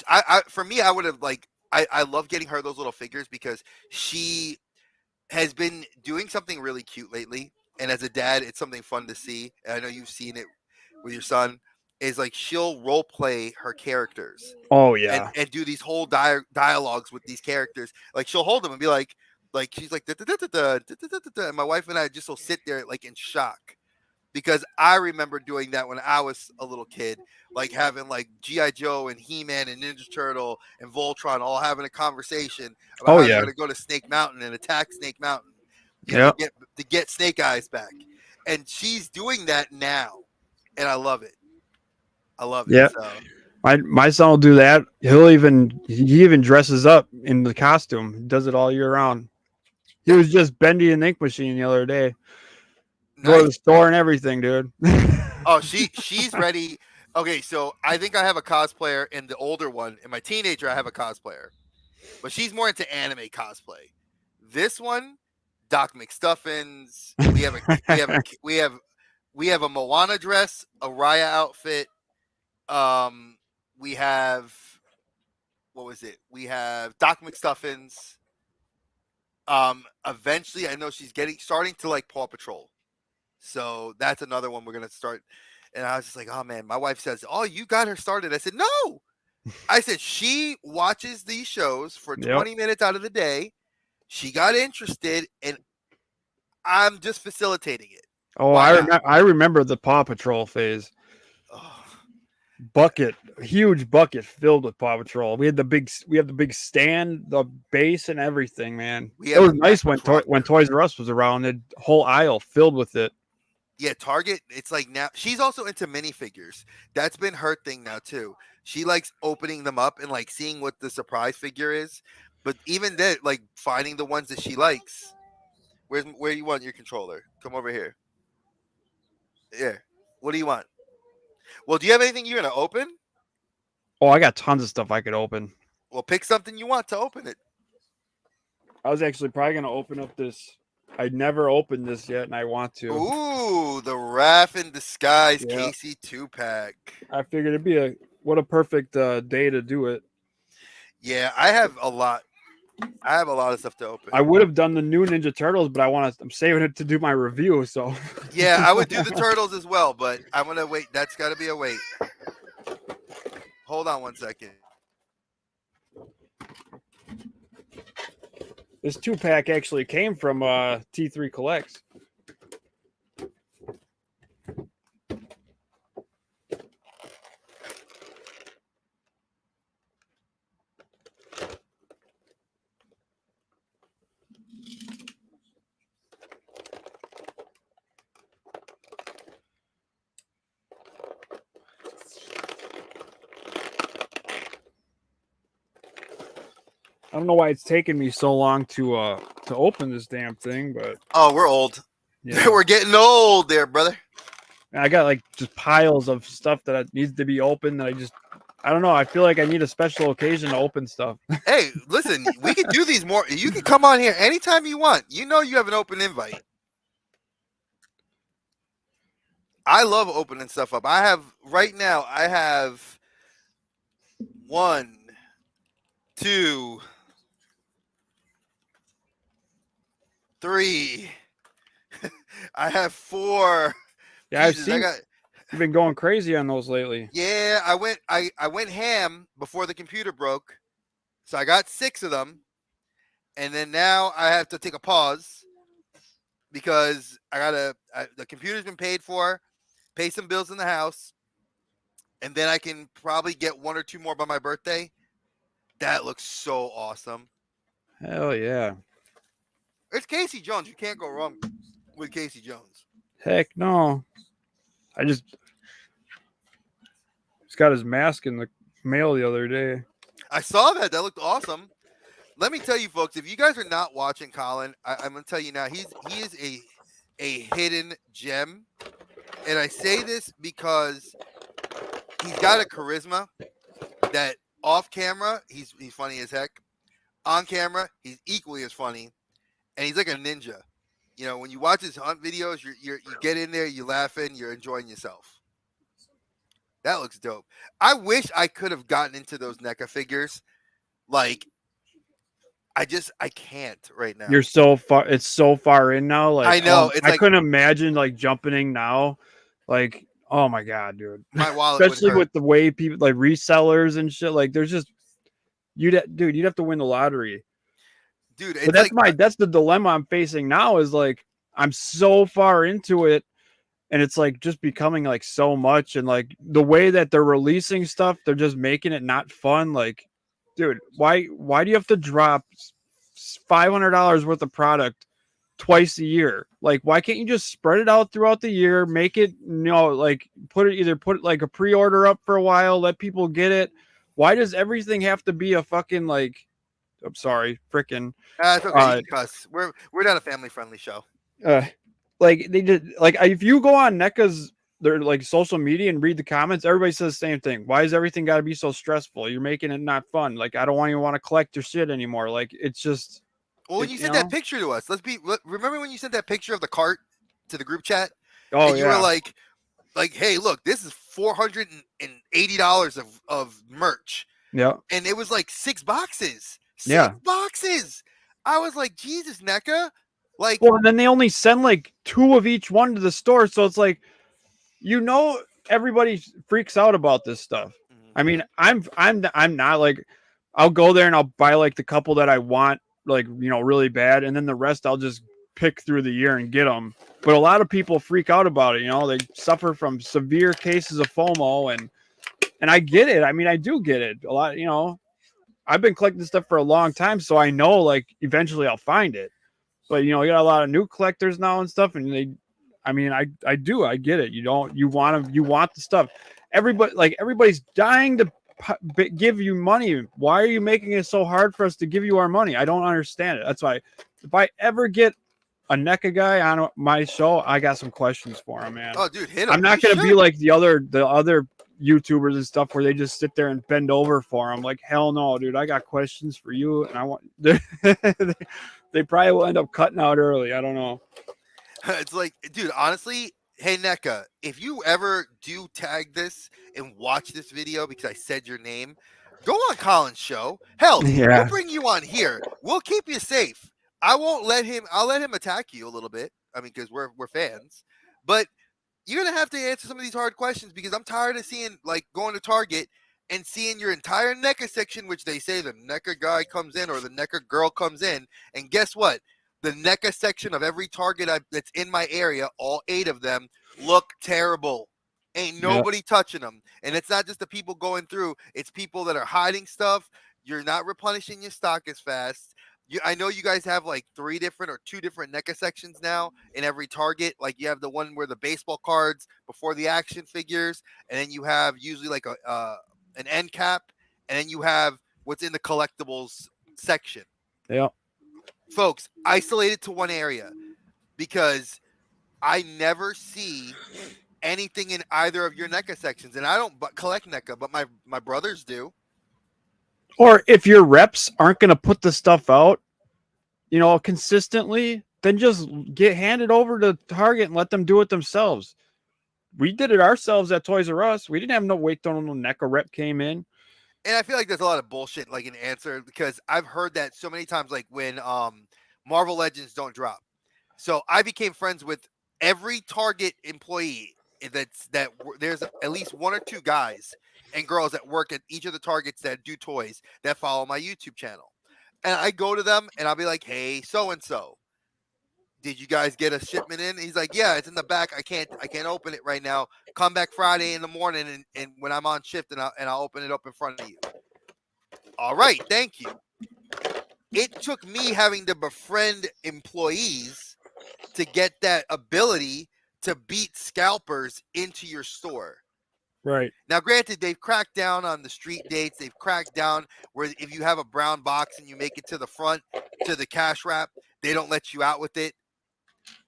for me, I would have like I love getting her those little figures because she has been doing something really cute lately. And as a dad, it's something fun to see. And I know you've seen it with your son. Is like she'll role play her characters. Oh yeah, and do these whole dialogues with these characters. Like she'll hold them and be like she's like and my wife and I just will sit there like in shock because I remember doing that when I was a little kid, like having like G.I. Joe and He-Man and Ninja Turtle and Voltron all having a conversation about how they're going to go to Snake Mountain and attack Snake Mountain, to get Snake Eyes back. And she's doing that now, and I love it. Yeah. So. My son will do that. He even dresses up in the costume. He does it all year round. He was just Bendy and Ink Machine the other day. Nice. Go to the store and everything, dude. Oh, she's ready. Okay, so I think I have a cosplayer in the older one. In my teenager, I have a cosplayer. But she's more into anime cosplay. This one, Doc McStuffins. We have a Moana dress, a Raya outfit. We have We have Doc McStuffins. Eventually, I know she's starting to like Paw Patrol, so that's another one we're gonna start. And I was just like, oh man, my wife says, oh, you got her started. I said, no. I said she watches these shows for 20 minutes out of the day. She got interested, and I'm just facilitating it. Oh, Why not? I remember the Paw Patrol phase. Oh, Bucket, huge bucket filled with Paw Patrol. We have the big stand, the base, and everything. Man, we it have was a mech nice when truck. when Toys R Us was around. The whole aisle filled with it. Yeah, Target. It's like now she's also into minifigures. That's been her thing now too. She likes opening them up and like seeing what the surprise figure is. But even then, like finding the ones that she likes. Where do you want your controller? Come over here. Yeah. What do you want? Well, do you have anything you're gonna open? Oh, I got tons of stuff I could open. Well, pick something you want to open it. I was actually probably gonna open up this. I never opened this yet, and I want to. Ooh, the Raph in Disguise Yeah, Casey 2-pack. I figured it'd be a perfect day to do it. Yeah, I have a lot. I have a lot of stuff to open. I would have done the new Ninja Turtles, but I'm saving it to do my review. So Yeah, I would do the turtles as well, but I'm gonna wait. That's got to be a wait. Hold on one second. this 2-pack actually came from T3 Collects. I don't know why it's taking me so long to open this damn thing, but Oh, we're old. yeah. We're getting old, there, brother. I got like just piles of stuff that needs to be opened that I don't know. I feel like I need a special occasion to open stuff. Hey, listen, we can do these more. You can come on here anytime you want. You know you have an open invite. I love opening stuff up. I have 1, 2, 3. I have 4. Yeah, I've Jesus, seen you've been going crazy on those lately. Yeah, I went ham before the computer broke. So I got 6 of them. And then now I have to take a pause because the computer's been paid for, pay some bills in the house, and then I can probably get 1 or 2 more by my birthday. That looks so awesome. Hell yeah. It's Casey Jones. You can't go wrong with Casey Jones. Heck no. He's got his mask in the mail the other day. I saw that. That looked awesome. Let me tell you, folks, if you guys are not watching Colin, I'm going to tell you now, he is a hidden gem. And I say this because he's got a charisma that off camera, he's funny as heck. On camera, he's equally as funny. And he's like a ninja. You know, when you watch his hunt videos, you get in there, you laughing, you're enjoying yourself. That looks dope. I wish I could have gotten into those NECA figures. Like, I can't right now. You're so far. It's so far in now. Like I know. It's I like, couldn't imagine like jumping in now. Like, oh my god, dude. my wallet Especially would hurt. with the way people like resellers and shit. Like, there's just you'd have to win the lottery. Dude, But that's the dilemma I'm facing now. Is like I'm so far into it, and it's like just becoming like so much, and like the way that they're releasing stuff, they're just making it not fun. Like, dude, why do you have to drop $500 worth of product twice a year? Like, why can't you just spread it out throughout the year? Make it, like put like a pre-order up for a while, let people get it. Why does everything have to be a fucking like? I'm sorry, freaking. It's okay. You can cuss. We're not a family friendly show. Like they did. Like if you go on NECA's their like social media and read the comments, everybody says the same thing. Why is everything got to be so stressful? You're making it not fun. Like I don't even want to collect your shit anymore. Like it's just. Well, when you sent that picture to us, remember when you sent that picture of the cart to the group chat? Oh, and you were like, hey, look, this is $480 of merch. Yeah. And it was like 6 boxes. 6 Yeah. boxes. I was like, Jesus, NECA. Like, well, and then they only send like 2 of each one to the store. So it's like, everybody freaks out about this stuff. I mean, I'm not like, I'll go there and I'll buy like the couple that I want, like, really bad. And then the rest I'll just pick through the year and get them. But a lot of people freak out about it. You know, they suffer from severe cases of FOMO, and I get it. I mean, I do get it a lot. You know, I've been collecting stuff for a long time, so I know like eventually I'll find it. But you know, you got a lot of new collectors now and stuff, and I get it. You want the stuff. Everybody's dying to give you money. Why are you making it so hard for us to give you our money? I don't understand it. That's why if I ever get a NECA guy on my show, I got some questions for him, man. Oh, dude, hit him. I'm not gonna be like the other YouTubers and stuff where they just sit there and bend over for them. Like, hell no, dude. I got questions for you, and I want. They probably will end up cutting out early. I don't know. It's like, dude, honestly, hey NECA, if you ever do tag this and watch this video because I said your name, go on Colin's show. Hell, we'll bring you on here. We'll keep you safe. I'll let him attack you a little bit. I mean, because we're fans. But you're gonna have to answer some of these hard questions because I'm tired of seeing like going to Target and seeing your entire NECA section, which they say the NECA guy comes in or the NECA girl comes in. And guess what? The NECA section of every Target that's in my area, all 8 of them, look terrible. Ain't nobody touching them. And it's not just the people going through. It's people that are hiding stuff. You're not replenishing your stock as fast. I know you guys have like 2 different NECA sections now in every Target. Like you have the one where the baseball cards before the action figures. And then you have usually like an end cap. And then you have what's in the collectibles section. Yeah. Folks, isolate it to one area because I never see anything in either of your NECA sections. And I don't collect NECA, but my brothers do. Or if your reps aren't going to put the stuff out, you know, consistently, then just get handed over to Target and let them do it themselves. We did it ourselves at Toys R Us. We didn't have no wait till no NECA rep came in. And I feel like there's a lot of bullshit like an answer because I've heard that so many times, like when Marvel Legends don't drop. So I became friends with every Target employee that there's at least 1 or 2 guys and girls that work at each of the Targets that do toys that follow my YouTube channel. And I go to them and I'll be like, hey, so-and-so, did you guys get a shipment in? He's like, yeah, it's in the back. I can't open it right now. Come back Friday in the morning and when I'm on shift and I'll open it up in front of you. All right, thank you. It took me having to befriend employees to get that ability to beat scalpers into your store. Right. Now, granted, they've cracked down on the street dates. They've cracked down where if you have a brown box and you make it to the front to the cash wrap, they don't let you out with it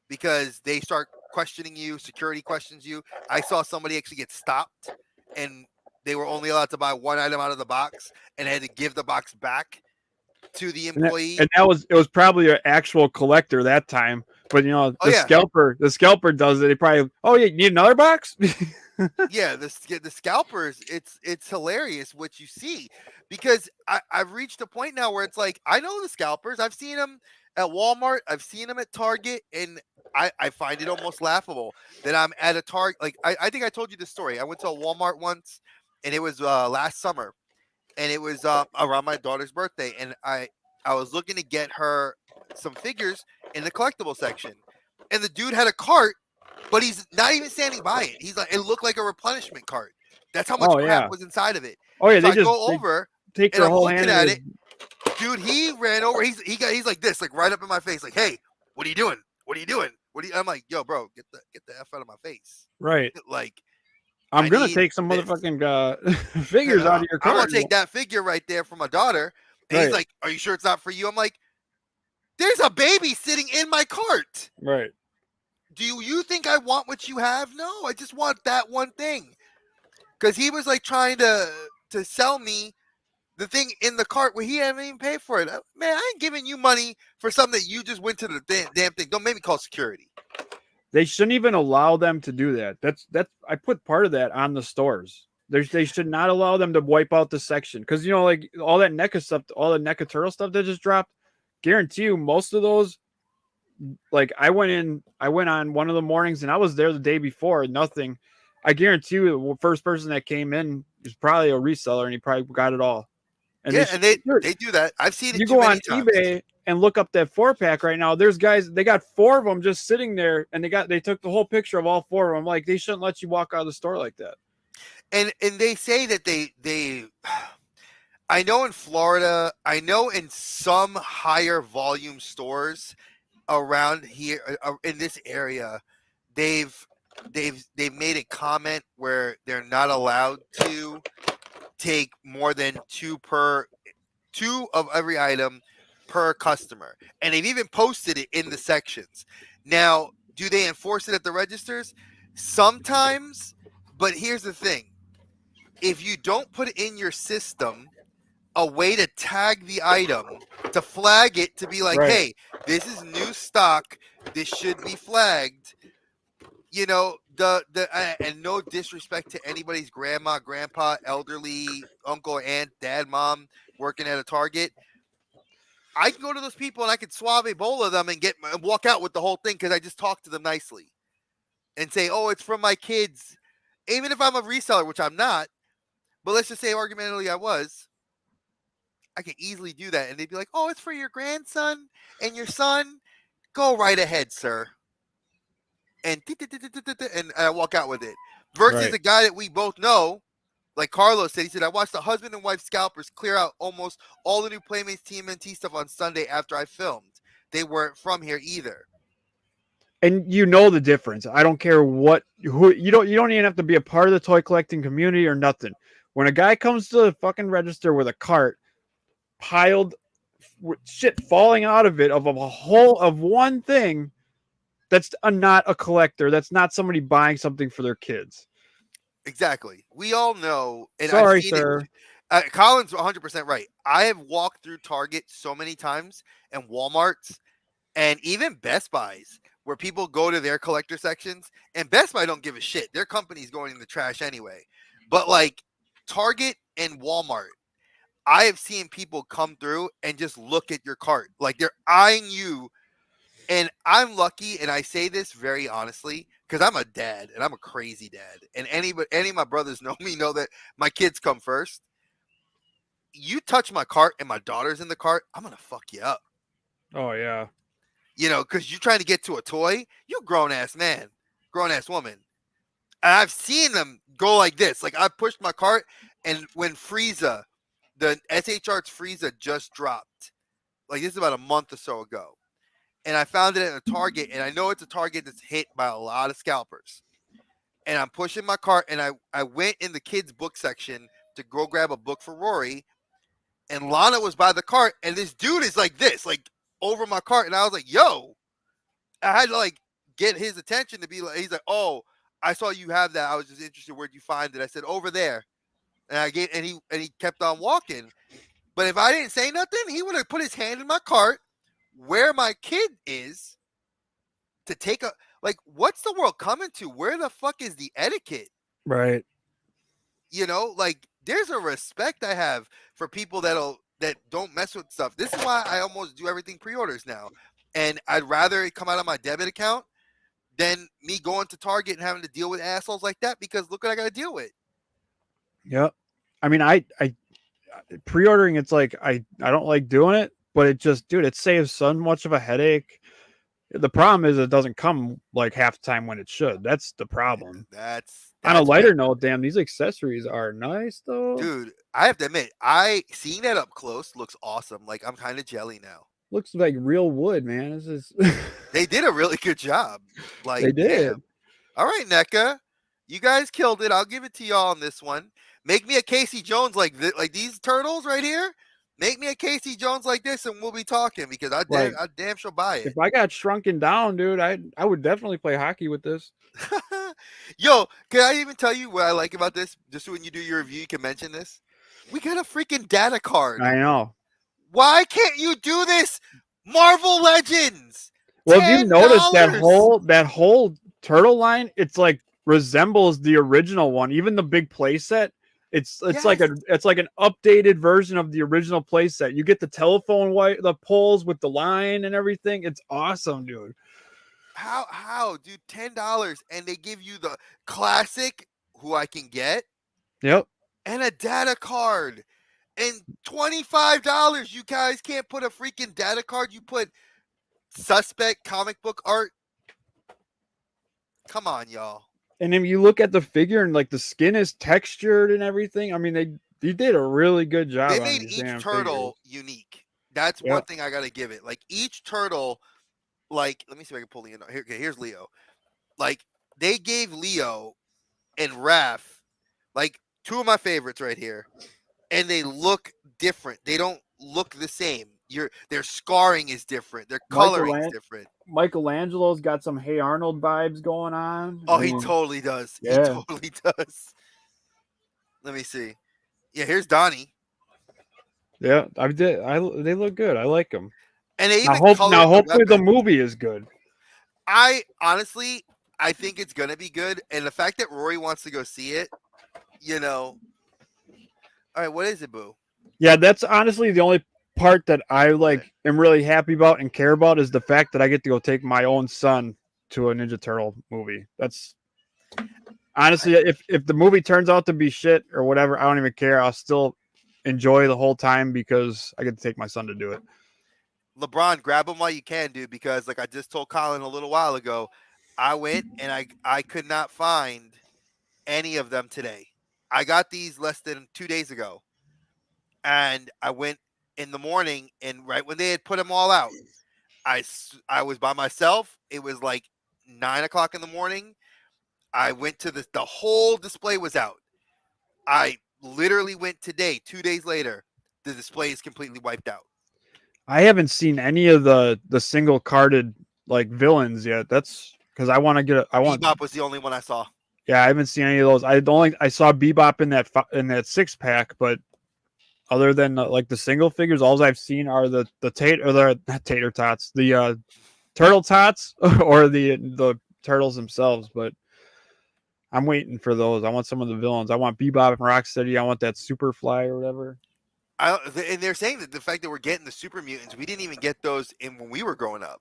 because they start questioning you. Security questions you. I saw somebody actually get stopped and they were only allowed to buy 1 item out of the box and had to give the box back to the employee. And it was probably an actual collector that time. But you know, the scalper does it. He probably, yeah, you need another box? Yeah, the scalpers, it's hilarious what you see because I've reached a point now where it's like I know the scalpers. I've seen them at Walmart, I've seen them at Target, and I find it almost laughable that I'm at a Target. Like I think I told you this story. I went to a Walmart once, and it was last summer, and it was around my daughter's birthday, and I was looking to get her some figures in the collectible section, and the dude had a cart. But he's not even standing by it. He's like, it looked like a replenishment cart. That's how much crap was inside of it. Oh yeah, so I go over, take and their I'm whole looking hand at it. Dude, he ran over. He's like this, like right up in my face, like, "Hey, what are you doing? What are you doing? I'm like, "Yo, bro, get the F out of my face." Right. Like, I'm gonna take some motherfucking figures out of your cart. I'm gonna take that figure right there from my daughter. And he's like, "Are you sure it's not for you?" I'm like, "There's a baby sitting in my cart." Right. Do you think I want what you have? No, I just want that one thing. Because he was like trying to sell me the thing in the cart where he hadn't even paid for it. Man, I ain't giving you money for something that you just went to the damn thing. Don't make me call security. They shouldn't even allow them to do that. That's I put part of that on the stores. They should not allow them to wipe out the section because you know, like all that NECA stuff, all the NECA turtle stuff that just dropped. Guarantee you, most of those. Like I went on one of the mornings and I was there the day before. Nothing. I guarantee you, the first person that came in is probably a reseller and he probably got it all. And they do that. I've seen it. You go on eBay and look up that 4-pack right now, there's guys, they got 4 of them just sitting there, and they took the whole picture of all 4 of them. Like, they shouldn't let you walk out of the store like that. And they say that they I know in Florida, I know in some higher volume stores around here in this area, they've made a comment where they're not allowed to take more than 2 of every item per customer, and they've even posted it in the sections. Now, do they enforce it at the registers? Sometimes, but here's the thing: if you don't put it in your system a way to tag the item, to flag it, to be like, Right. hey, this is new stock, this should be flagged. You know, and no disrespect to anybody's grandma, grandpa, elderly, uncle, aunt, dad, mom working at a Target. I can go to those people and I can swab a bowl of them and walk out with the whole thing because I just talked to them nicely and say, oh, it's from my kids. Even if I'm a reseller, which I'm not, but let's just say argumentatively I was, I can easily do that. And they'd be like, oh, it's for your grandson and your son. Go right ahead, sir. And I walk out with it. Versus Right. a guy that we both know, like Carlos said, he said, I watched the husband and wife scalpers clear out almost all the new Playmates TMNT stuff on Sunday after I filmed. They weren't from here either. And you know the difference. I don't care who you don't even have to be a part of the toy collecting community or nothing. When a guy comes to the fucking register with a cart piled with shit falling out of it of a whole of one thing, that's not a collector. That's not somebody buying something for their kids. Exactly. We all know, and Sorry, I've seen sir. it. Colin's 100% right. I have walked through Target so many times and Walmart's and even Best Buys where people go to their collector sections, and Best Buy don't give a shit. Their company's going in the trash anyway. But like Target and Walmart, I have seen people come through and just look at your cart. Like they're eyeing you. And I'm lucky, and I say this very honestly, because I'm a dad and I'm a crazy dad. And any of my brothers know me, know that my kids come first. You touch my cart and my daughter's in the cart, I'm gonna fuck you up. Oh yeah. You know, because you're trying to get to a toy, you grown ass man, grown ass woman. And I've seen them go like this. Like I pushed my cart, and when Frieza, the SH Arts Frieza just dropped, like this is about a month or so ago. And I found it at a Target, and I know it's a Target that's hit by a lot of scalpers. And I'm pushing my cart, and I went in the kids' book section to go grab a book for Rory, and Lana was by the cart, and this dude is like this, like over my cart, and I was like, yo, I had to like get his attention to be like, he's like, oh, I saw you have that. I was just interested. Where'd you find it? I said, over there. And I gave, and he kept on walking. But if I didn't say nothing, he would have put his hand in my cart where my kid is to take a, like, what's the world coming to? Where the fuck is the etiquette? Right. You know, like there's a respect I have for people that don't mess with stuff. This is why I almost do everything pre-orders now. And I'd rather it come out of my debit account than me going to Target and having to deal with assholes like that, because look what I got to deal with. Yep. I mean, I pre-ordering, it's like I don't like doing it, but it just, dude, it saves so much of a headache. The problem is it doesn't come like half the time when it should. That's the problem. That's On a bad. lighter note, damn, these accessories are nice though. Dude, I have to admit, I seeing that up close looks awesome. Like I'm kind of jelly now. Looks like real wood, man. This is They did a really good job. Like, they did. damn. All right, NECA, you guys killed it. I'll give it to y'all on this one. Make me a Casey Jones like these turtles right here. Make me a Casey Jones like this, and we'll be talking, because I damn sure buy it. If I got shrunken down, dude, I would definitely play hockey with this. Yo, can I even tell you what I like about this? Just when you do your review, you can mention this. We got a freaking data card. I know. Why can't you do this? Marvel Legends. Well, if you notice $10. that whole turtle line, it's like resembles the original one. Even the big play set, it's Yes. like an updated version of the original play set. You get the telephone the poles with the line and everything. It's awesome, dude. How, dude? $10, and they give you the classic, who I can get, Yep. and a data card. And $25, you guys can't put a freaking data card. You put suspect comic book art. Come on, y'all. And if you look at the figure and like the skin is textured and everything, I mean they did a really good job They on made these each damn turtle figures. unique. That's Yeah, one thing I gotta give it. Like each turtle, like let me see if I can pull Leo. Here, okay, here's Leo. Like they gave Leo and Raph, like two of my favorites right here, and they look different. They don't look the same. Their scarring is different. Their coloring is different. Michelangelo's got some Hey Arnold vibes going on. Oh, I he mean, totally does. He yeah, totally does. Let me see. Yeah, here's Donnie. yeah. They look good. I like them. And they Now even hope now colored the hopefully the weapon. movie is good. I honestly, I think it's gonna be good. And the fact that Rory wants to go see it, you know. All right, what is it, Boo? Yeah, that's honestly the only part that I Okay. like am really happy about and care about is the fact that I get to go take my own son to a Ninja Turtle movie. That's honestly if the movie turns out to be shit or whatever, I don't even care. I'll still enjoy the whole time because I get to take my son to do it. LeBron, grab them while you can, dude, because like I just told Colin a little while ago, I went and I could not find any of them today. I got these less than 2 days ago, and I went in the morning, and right when they had put them all out, I was by myself. It was like 9 o'clock in the morning. I went to the whole display was out. I literally went today, 2 days later. The display is completely wiped out. I haven't seen any of the single carded like villains yet. That's because I want to get I want Bebop was the only one I saw. yeah, I haven't seen any of those. I saw Bebop in that 6 pack, but other than like the single figures, all I've seen are the tater or the not tater tots, the turtle tots or the turtles themselves. But I'm waiting for those. I want some of the villains. I want Bebop and Rocksteady. I want that Superfly or whatever. And they're saying that the fact that we're getting the super mutants, we didn't even get those in when we were growing up.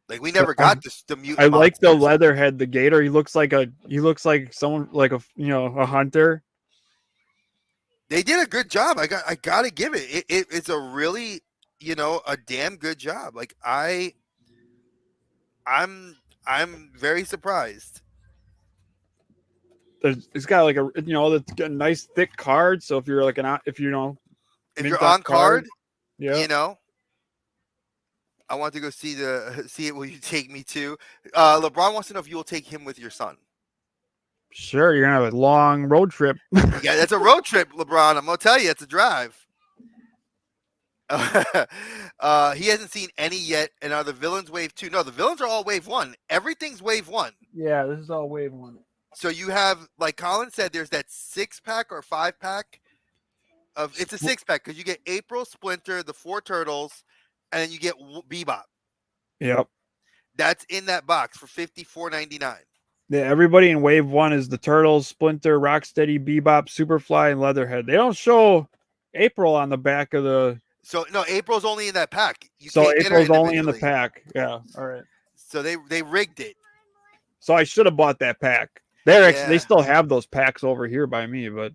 Like we never got the I mutant like the monsters. Leatherhead, the Gator. He looks like someone like a hunter. They did a good job. I gotta give it's a really a damn good job. Like I'm very surprised. It's got like that's got a nice thick card. So if you're like if If mint you're that on card, card, yeah. you know, I want to go see it. Will you take me to? LeBron wants to know if you will take him with your son. Sure, you're gonna have a long road trip. Yeah, that's a road trip, LeBron. I'm gonna tell you, it's a drive. He hasn't seen any yet. And are the villains wave 2? No, the villains are all wave 1. Everything's wave 1. Yeah, this is all wave 1. So you have, like Colin said, there's that 6-pack or 5-pack of it's a 6-pack because you get April, Splinter, the 4 turtles, and then you get Bebop. Yep. That's in that box for $54.99. Yeah, everybody in wave 1 is the Turtles, Splinter, Rocksteady, Bebop, Superfly, and Leatherhead. They don't show April on the back of the. So no, April's only in that pack. You So can't get her April's only in the individually. pack. Yeah. All right. So they rigged it. So I should have bought that pack. They still have those packs over here by me, but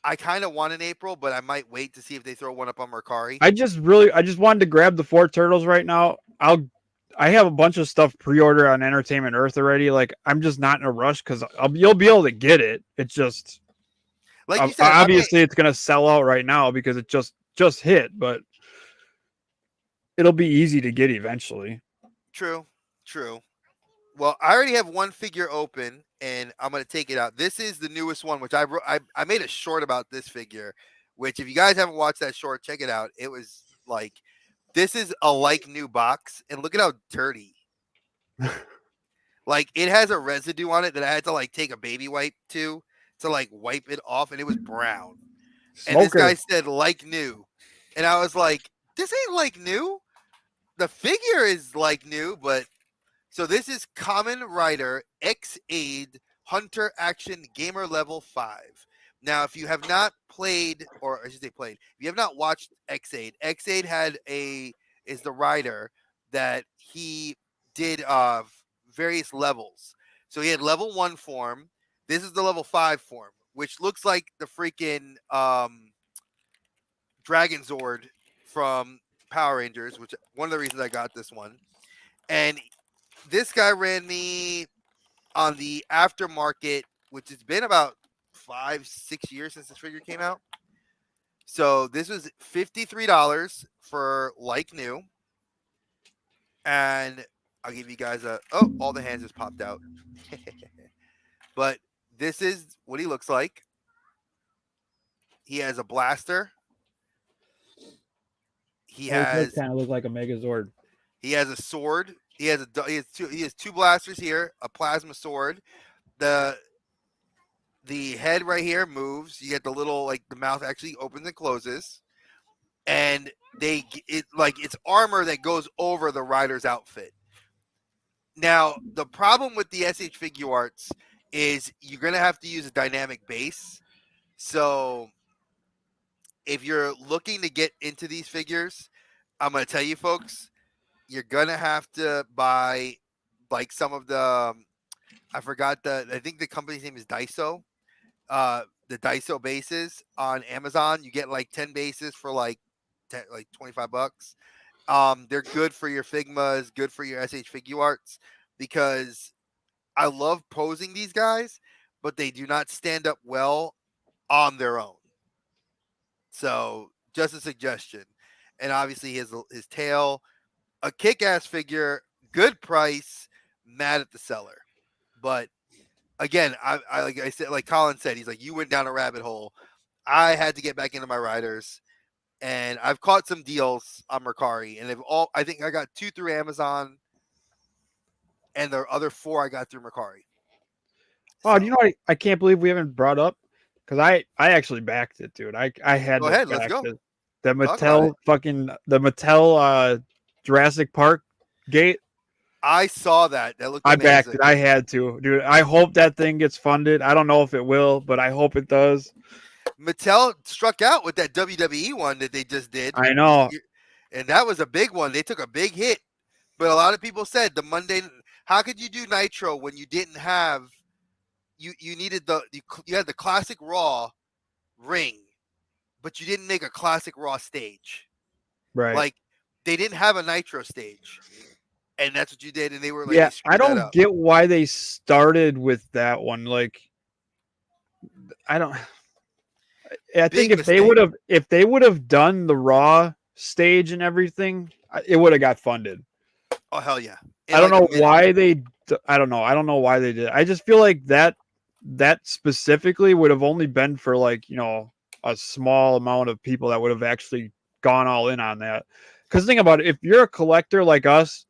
I kind of want an April, but I might wait to see if they throw one up on Mercari. I just wanted to grab the 4 turtles right now. I have a bunch of stuff pre-order on Entertainment Earth already. Like I'm just not in a rush because you'll be able to get it. It's just Like you said, obviously it's gonna sell out right now because it just hit, but it'll be easy to get eventually. True. Well, I already have one figure open, and I'm gonna take it out. This is the newest one, which I made a short about this figure. Which, if you guys haven't watched that short, check it out. It was like, this is a like new box, and look at how dirty. Like it has a residue on it that I had to like take a baby wipe to like wipe it off, and it was brown. And this guy said like new, and I was like, this ain't like new. The figure is like new, but. So this is Kamen Rider X-Aid Hunter Action Gamer Level 5. Now, if you have not played, or I should say played, if you have not watched X-Aid, X-Aid is the rider that he did various levels. So he had level 1 form. This is the level 5 form, which looks like the freaking Dragon Zord from Power Rangers, which one of the reasons I got this one. And this guy ran me on the aftermarket, which has been about 5-6 years since this figure came out. So this was $53 for like new. And I'll give you guys all the hands just popped out. But this is what he looks like. He has a blaster. He has kind of look like a Megazord. He has a sword. He has two blasters here, a plasma sword. The head right here moves. You get the little, like, the mouth actually opens and closes. And it's armor that goes over the rider's outfit. Now, the problem with the SH Figuarts is you're going to have to use a dynamic base. So if you're looking to get into these figures, I'm going to tell you folks, you're going to have to buy like some of the, I think the company's name is Daiso. The Daiso bases on Amazon, you get like 10 bases for like $25. They're good for your Figmas, good for your SH Figuarts, because I love posing these guys, but they do not stand up well on their own. So just a suggestion. And obviously his tail, a kick-ass figure, good price, mad at the seller. But again, I like I said, like Colin said, he's like, you went down a rabbit hole. I had to get back into my riders, and I've caught some deals on Mercari, and I think I got 2 through Amazon, and the other 4 I got through Mercari. Oh, you know what? I can't believe we haven't brought up, because I actually backed it, dude. I had Go to ahead, back let's go. it. The Mattel Jurassic Park gate. I saw that. That looked I amazing. backed it. I had to, dude. I hope that thing gets funded. I don't know if it will, but I hope it does. Mattel struck out with that WWE one that they just did. I know. And that was a big one. They took a big hit. But a lot of people said how could you do Nitro when you didn't have, you needed you had the classic Raw ring, but you didn't make a classic Raw stage. Right. Like, they didn't have a Nitro stage. And that's what you did. And they were like, yeah, I don't get why they started with that one. Like, I think if they would have done the Raw stage and everything, it would have got funded. Oh, hell yeah. I don't know why they did. I just feel like that specifically would have only been for, like, you know, a small amount of people that would have actually gone all in on that. Because think about it, if you're a collector like us,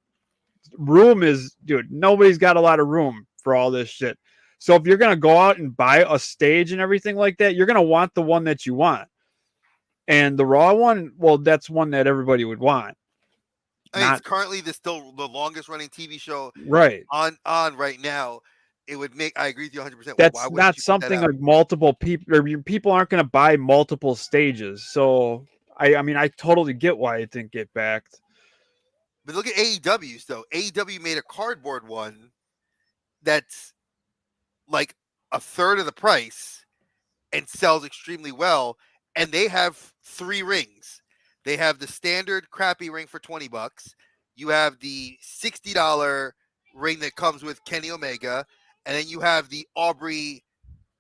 dude, nobody's got a lot of room for all this shit. So if you're going to go out and buy a stage and everything like that, you're going to want the one that you want. And the Raw one, well, that's one that everybody would want. I mean, it's currently still the longest running TV show right on right now. It would make, I agree with you 100%. That's not something like multiple people, or people aren't going to buy multiple stages. So I mean, I totally get why it didn't get backed. But look at AEW. So AEW made a cardboard one that's like a third of the price and sells extremely well. And they have 3 rings. They have the standard crappy ring for $20. You have the $60 ring that comes with Kenny Omega. And then you have the Aubrey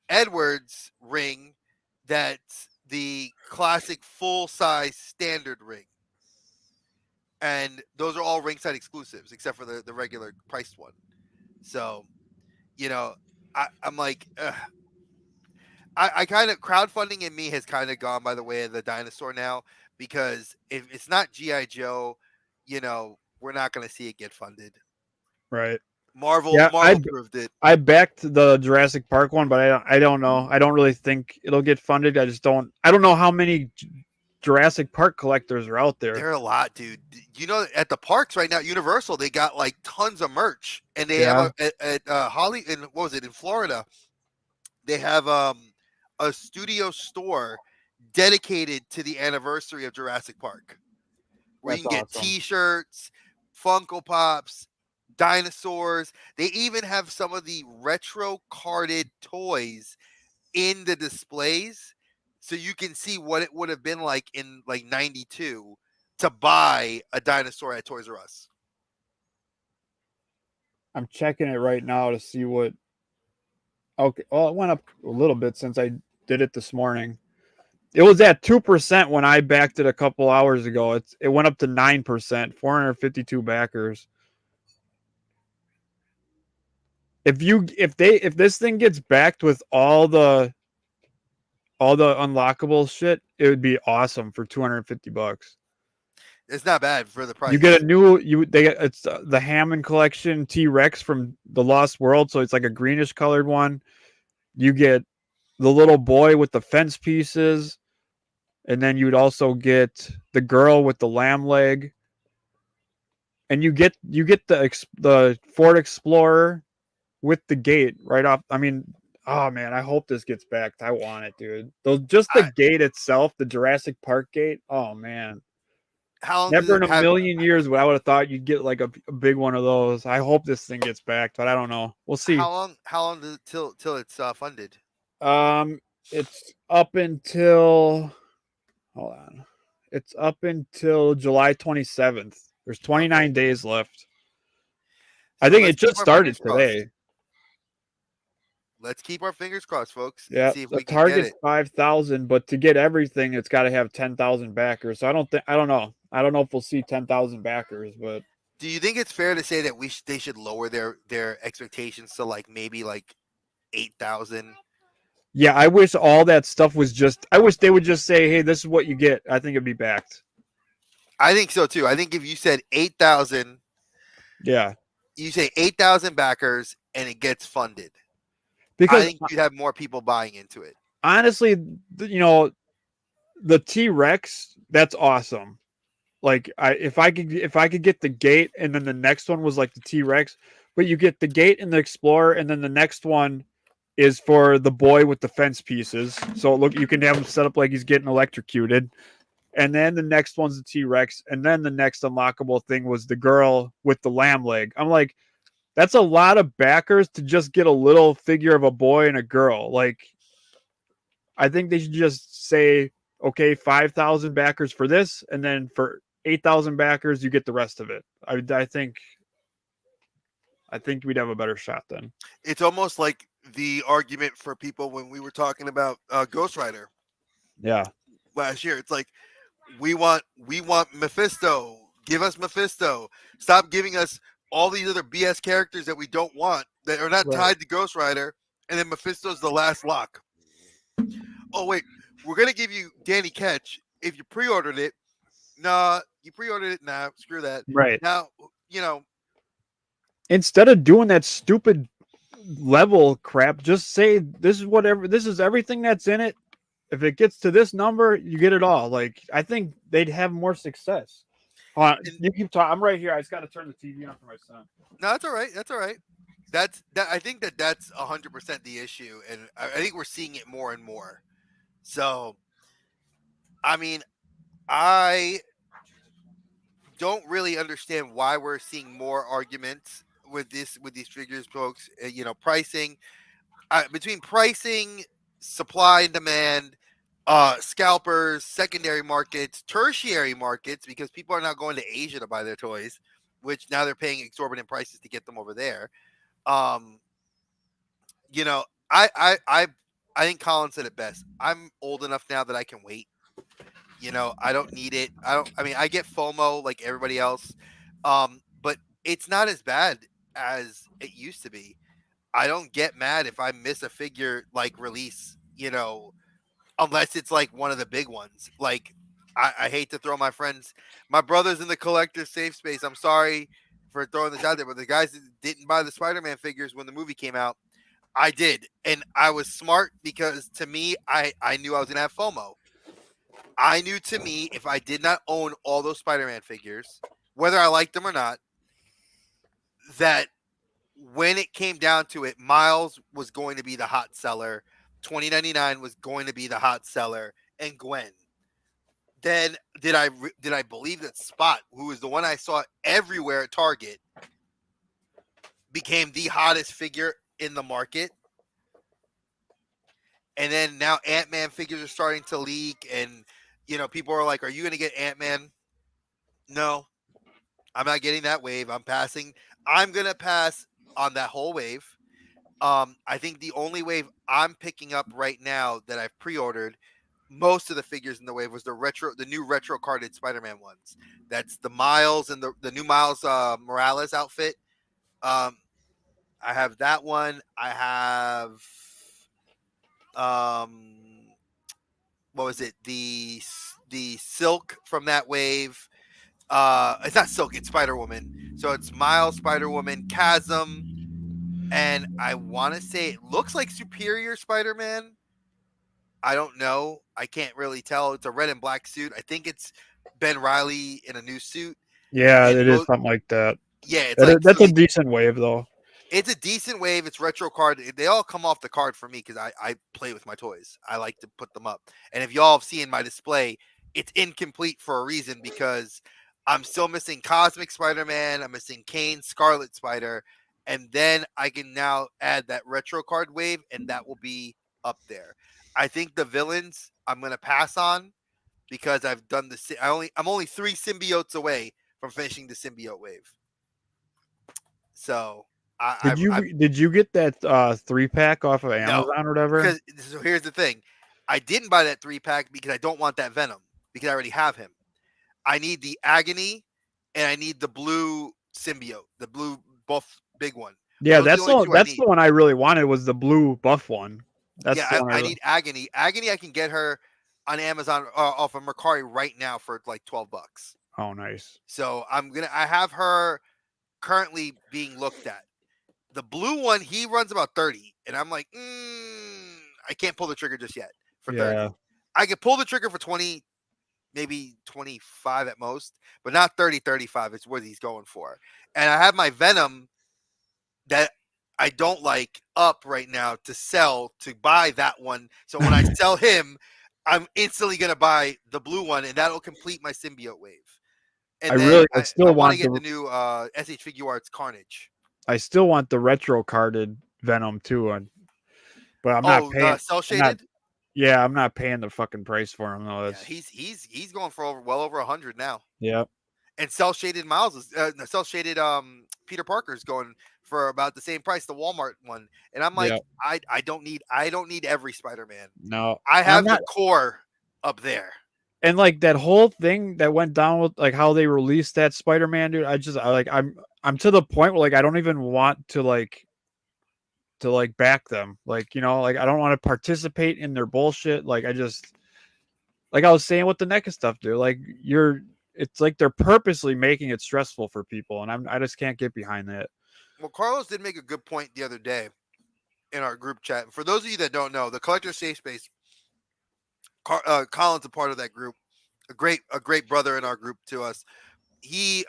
Edwards ring that's the classic full-size standard ring. And those are all ringside exclusives, except for the regular priced one. So, you know, I'm like, I kind of, crowdfunding in me has kind of gone by the way of the dinosaur now, because if it's not G.I. Joe, you know, we're not going to see it get funded. Right. Marvel proved it. I backed the Jurassic Park one, but I don't know. I don't really think it'll get funded. I don't know how many Jurassic Park collectors are out there. There are a lot, dude. You know, at the parks right now, Universal, they got like tons of merch, and they have at in Florida, they have a studio store dedicated to the anniversary of Jurassic Park, where you can get T-shirts, Funko Pops, dinosaurs. They even have some of the retro carded toys in the displays. so you can see what it would have been like in like 92 to buy a dinosaur at Toys R Us. I'm checking it right now to see what. Okay, well, it went up a little bit since I did it this morning. It was at 2% when I backed it a couple hours ago. It went up to 9%, 452 backers. If this thing gets backed with all the unlockable shit, it would be awesome for $250. It's not bad for the price. You get a new it's the Hammond collection T-Rex from the Lost World, so it's like a greenish colored one. You get the little boy with the fence pieces, and then you'd also get the girl with the lamb leg, and you get the Ford Explorer with the gate right off. I mean, oh man, I hope this gets backed. I want it, dude. Just the gate itself, the Jurassic Park gate. Oh man. How long Never in a million years would I would have thought you'd get like a big one of those. I hope this thing gets backed, but I don't know. We'll see. How long does it till it's funded? It's up until hold on. It's up until July 27th. There's 29 days left. I think it just started today. Let's keep our fingers crossed, folks. Yeah, see if the we can get target's it. 5,000, but to get everything, it's got to have 10,000 backers. So I don't know. I don't know if we'll see 10,000 backers, but do you think it's fair to say that they should lower their expectations to like maybe like 8,000? Yeah, I wish all that stuff was just. I wish they would just say, "Hey, this is what you get." I think it'd be backed. I think so too. I think if you said 8,000, yeah, you say 8,000 backers and it gets funded. Because I think you'd have more people buying into it. Honestly, the T-Rex, that's awesome. Like if I could get the gate and then the next one was like the T-Rex, but you get the gate and the Explorer, and then the next one is for the boy with the fence pieces. So look, you can have him set up like he's getting electrocuted. And then the next one's the T-Rex, and then the next unlockable thing was the girl with the lamb leg. I'm like, that's a lot of backers to just get a little figure of a boy and a girl. Like, I think they should just say, okay, 5,000 backers for this, and then for 8,000 backers, you get the rest of it. I think we'd have a better shot then. It's almost like the argument for people when we were talking about Ghost Rider. Yeah. Last year, it's like we want Mephisto. Give us Mephisto. Stop giving us all these other BS characters that we don't want, that are not tied to Ghost Rider, and then Mephisto's the last lock. Oh wait, we're gonna give you Danny Ketch if you pre-ordered it. Nah, you pre-ordered it. Nah, screw that. Right. Now, instead of doing that stupid level crap, just say this is everything that's in it. If it gets to this number, you get it all. Like, I think they'd have more success. You keep talking. I'm right here. I just got to turn the TV on for my son. No, that's all right. That's all right. I think that's 100% the issue, and I think we're seeing it more and more. So, I mean, I don't really understand why we're seeing more arguments with these figures, folks. Pricing, between pricing, supply and demand, scalpers, secondary markets, tertiary markets, because people are now going to Asia to buy their toys, which now they're paying exorbitant prices to get them over there. I think Colin said it best. I'm old enough now that I can wait. I don't need it. I get FOMO like everybody else. But it's not as bad as it used to be. I don't get mad if I miss a figure like release, unless it's like one of the big ones. Like, I hate to throw my brothers in the collector safe space. I'm sorry for throwing this out there, but the guys that didn't buy the Spider-Man figures when the movie came out, I did. And I was smart because to me, I knew I was going to have FOMO. I knew to me, if I did not own all those Spider-Man figures, whether I liked them or not, that when it came down to it, Miles was going to be the hot seller. 2099 was going to be the hot seller, and Gwen. Then did I believe that Spot, who was the one I saw everywhere at Target, became the hottest figure in the market? And then now Ant-Man figures are starting to leak, and people are like, "Are you going to get Ant-Man?" No, I'm not getting that wave. I'm passing. I'm going to pass on that whole wave. I think the only wave I'm picking up right now that I've pre-ordered, most of the figures in the wave was the new retro carded Spider-Man ones. That's the Miles and the new Miles Morales outfit. Um, I have that one. I have what was it? The Silk from that wave. It's not Silk, it's Spider Woman. So it's Miles, Spider Woman, Chasm, and I want to say it looks like Superior Spider Man. I don't know. I can't really tell. It's a red and black suit. I think it's Ben Riley in a new suit. Yeah, And it is something like that. yeah, it's like That's a decent wave though. it's a decent wave. It's retro card. They all come off the card for me because I play with my toys. I like to put them up. And if y'all have seen my display, it's incomplete for a reason because I'm still missing Cosmic Spider-Man. I'm missing Kane, Scarlet Spider. And then I can now add that retro card wave, and that will be up there. I think the villains I'm gonna pass on because I've done I'm only 3 symbiotes away from finishing the symbiote wave. So Did you get that 3-pack off of no, Amazon or whatever? because so here's the thing. I didn't buy that 3-pack because I don't want that Venom because I already have him. I need the Agony and I need the blue symbiote, the blue buff big one. Yeah, Those are the only two I that's need. the one I really wanted was the blue buff one. That's Yeah, the one I need Agony. Agony, I can get her on Amazon off of Mercari right now for like $12. Oh, nice. So I have her currently being looked at. The blue one, he runs about 30, and I'm like, I can't pull the trigger just yet for 30. Yeah. I could pull the trigger for 20, maybe 25 at most, but not 30, 35 is what he's going for. And I have my Venom that I don't like up right now to sell to buy that one. So when I sell him, I'm instantly going to buy the blue one, and that'll complete my symbiote wave. And I I still want to want get the new SH Figure Arts Carnage. I still want the retro carded Venom too, but I'm not Oh, paying. the cell I'm not, shaded. yeah, I'm not paying the fucking price for him though. Yeah, he's going for well over 100 now. Yeah. And cell shaded Miles is cell shaded Peter Parker's going for about the same price, the Walmart one. And I'm like, Yeah. I don't need every Spider-Man. No, I I'm have not. the core up there. And like that whole thing that went down with like how they released that Spider-Man, dude. I'm to the point where like I don't even want to back them. Like, like I don't want to participate in their bullshit. Like like I was saying with the NECA stuff, dude. Like it's like they're purposely making it stressful for people, and I just can't get behind that. Well, Carlos did make a good point the other day in our group chat. For those of you that don't know, the Collector Safe Space, Colin's a part of that group. A great brother in our group to us. He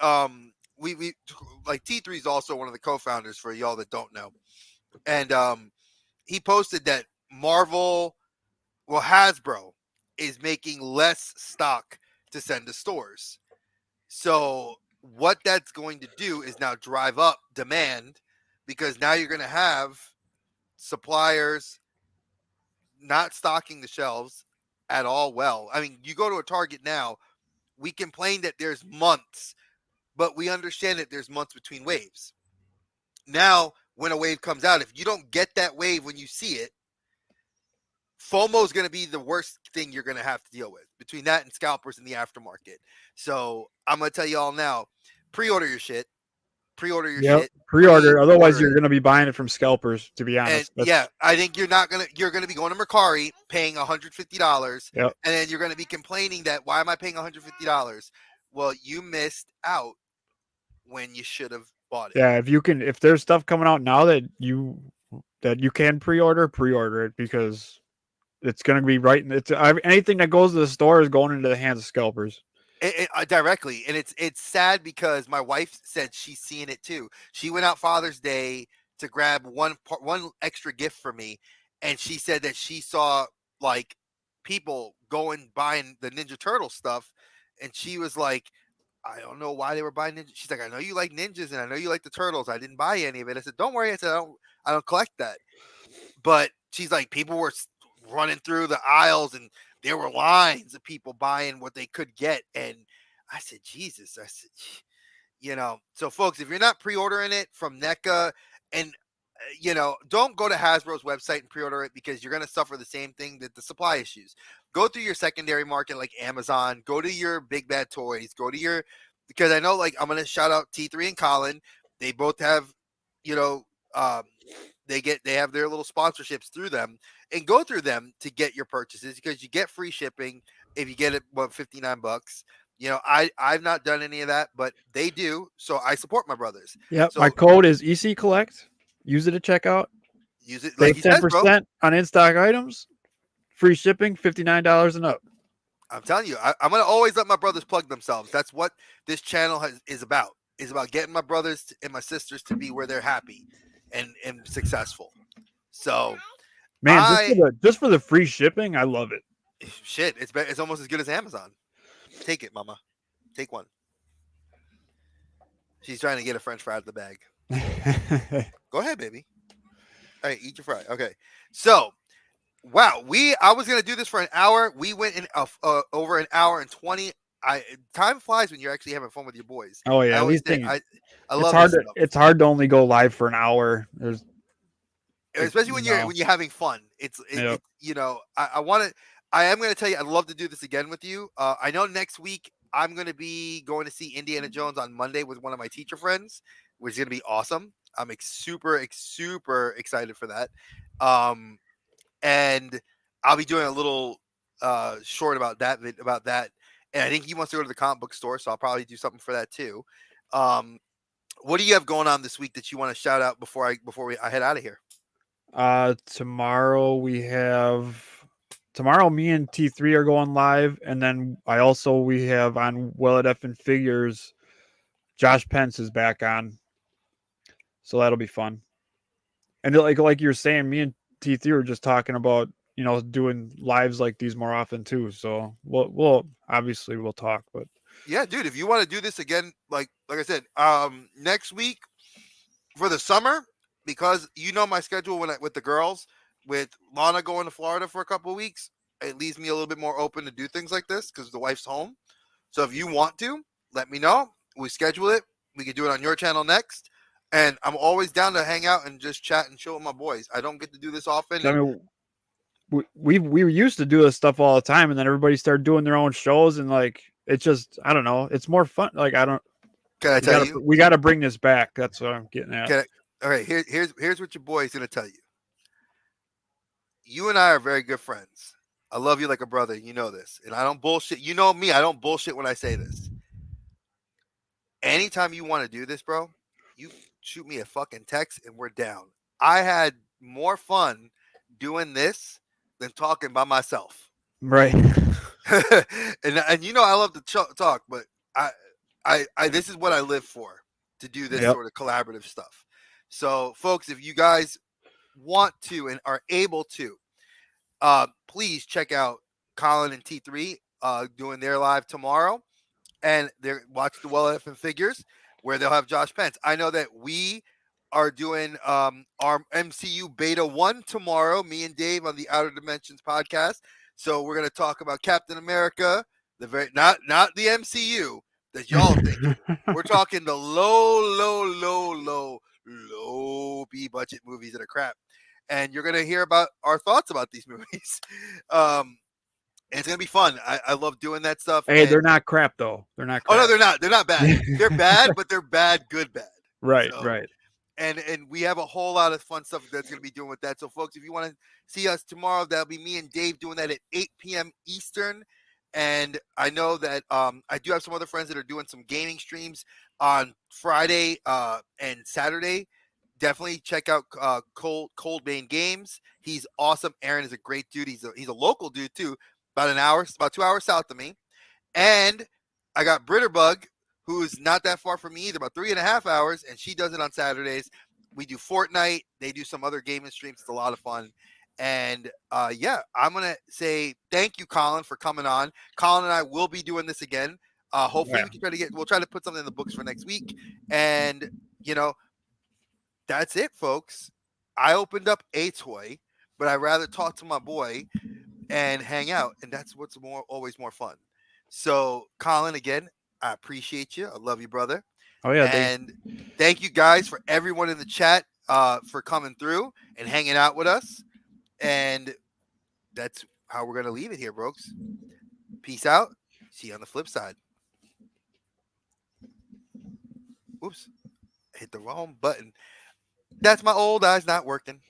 we like T3 is also one of the co-founders for y'all that don't know. And he posted that Hasbro is making less stock to send to stores. So what that's going to do is now drive up demand because now you're going to have suppliers not stocking the shelves at all. Well, I mean, you go to a Target now, we complain that there's months, but we understand that there's months between waves. Now, when a wave comes out, if you don't get that wave when you see it, FOMO is going to be the worst thing you're going to have to deal with between that and scalpers in the aftermarket. So I'm going to tell you all now, pre-order your shit. Pre-order your shit. Pre-order. Otherwise, you're going to be buying it from scalpers, to be honest. And yeah, I think you're going to be going to Mercari paying $150. Yep. And then you're going to be complaining that, why am I paying $150? Well, you missed out when you should have bought it. Yeah, if there's stuff coming out now that you can pre-order it because it's going to be right. It's anything that goes to the store is going into the hands of scalpers. Directly, and it's sad because my wife said she's seeing it too. She went out Father's Day to grab one extra gift for me, and she said that she saw like people buying the Ninja Turtle stuff, and she was like, I don't know why they were buying ninjas. She's like, I know you like ninjas and I know you like the turtles. I didn't buy any of it. I said, don't worry. I said, I don't collect that. But she's like, people were running through the aisles, and there were lines of people buying what they could get. And I said, Jesus, I said, so folks, if you're not pre-ordering it from NECA, and don't go to Hasbro's website and pre-order it, because you're going to suffer the same thing, that the supply issues. Go through your secondary market like Amazon, go to your Big Bad Toys, because I know, like, I'm going to shout out T3 and Colin. They both have, they have their little sponsorships through them, and go through them to get your purchases, because you get free shipping if you get it, $59. I've not done any of that, but they do, so I support my brothers. Yep. So My code is EC Collect. Use it at checkout. use it like Save 10% on in-stock items. Free shipping, $59 and up. I'm telling you, I'm gonna always let my brothers plug themselves. That's what this channel is about. Is about getting my brothers and my sisters to be where they're happy and successful. So, man, just for the free shipping, I love it. Shit, it's almost as good as Amazon. Take it, mama. Take one. She's trying to get a French fry out of the bag. Go ahead, baby. All right, eat your fry. Okay. So, wow, I was gonna do this for an hour. We went in over an hour and 20. Time flies when you're actually having fun with your boys. Oh yeah, I love it. It's hard to only go live for an hour. Especially when you're having fun. I am going to tell you, I'd love to do this again with you. I know next week I'm going to be going to see Indiana Jones on Monday with one of my teacher friends, which is going to be awesome. I'm super excited for that. And I'll be doing a little short about that. And I think he wants to go to the comic book store, so I'll probably do something for that too. What do you have going on this week that you want to shout out before I head out of here? Tomorrow me and T3 are going live, and then we have on Well at Effin' Figures, Josh Pence is back on, so that'll be fun. And like you're saying, me and T3 were just talking about doing lives like these more often too. So we'll obviously we'll talk, but yeah, dude, if you want to do this again, like I said, next week for the summer, because my schedule with the girls. With Lana going to Florida for a couple of weeks, it leaves me a little bit more open to do things like this because the wife's home. So if you want to, let me know. We schedule it. We can do it on your channel next. And I'm always down to hang out and just chat and chill with my boys. I don't get to do this often. I mean, we used to do this stuff all the time, and then everybody started doing their own shows, and like it's just, I don't know, it's more fun. Like Can I tell you? We got to bring this back. That's what I'm getting at. All right, here's what your boy is gonna tell you. You and I are very good friends. I love you like a brother. You know this. And I don't bullshit. You know me. I don't bullshit when I say this. Anytime you want to do this, bro, you shoot me a fucking text and we're down. I had more fun doing this than talking by myself. Right. and I love to talk, but I this is what I live for, to do this sort of collaborative stuff. So, folks, if you guys want to and are able to, please check out Colin and T3 doing their live tomorrow, and watch the Well Effin' Figures where they'll have Josh Pence. I know that we are doing our MCU Beta 1 tomorrow, me and Dave on the Outer Dimensions podcast. So we're going to talk about Captain America, not the MCU that y'all think. We're talking the low B budget movies that are crap. And you're going to hear about our thoughts about these movies. And it's going to be fun. I love doing that stuff. Hey, they're not crap, though. They're not crap. Oh, no, they're not. They're not bad. They're bad, but they're bad, good, bad. Right, so, right. And we have a whole lot of fun stuff that's going to be doing with that. So, folks, if you want to see us tomorrow, that'll be me and Dave doing that at 8 p.m. Eastern. And I know that I do have some other friends that are doing some gaming streams on Friday and Saturday. Definitely check out Coldbane Games. He's awesome. Aaron is a great dude. He's a local dude too. About 2 hours south of me. And I got Britterbug, who's not that far from me either, about 3.5 hours, and she does it on Saturdays. We do Fortnite. They do some other gaming streams. It's a lot of fun. And I'm gonna say thank you, Colin, for coming on. Colin and I will be doing this again. Hopefully we can we'll try to put something in the books for next week. And that's it, folks. I opened up a toy. but I'd rather talk to my boy and hang out, and that's what's always more fun. So, Colin, again, I appreciate you. I love you, brother. Oh yeah, And thank you guys for everyone in the chat for coming through and hanging out with us. And that's how we're gonna leave it here, Brooks. Peace out. See you on the flip side. Oops, hit the wrong button. That's my old eyes not working.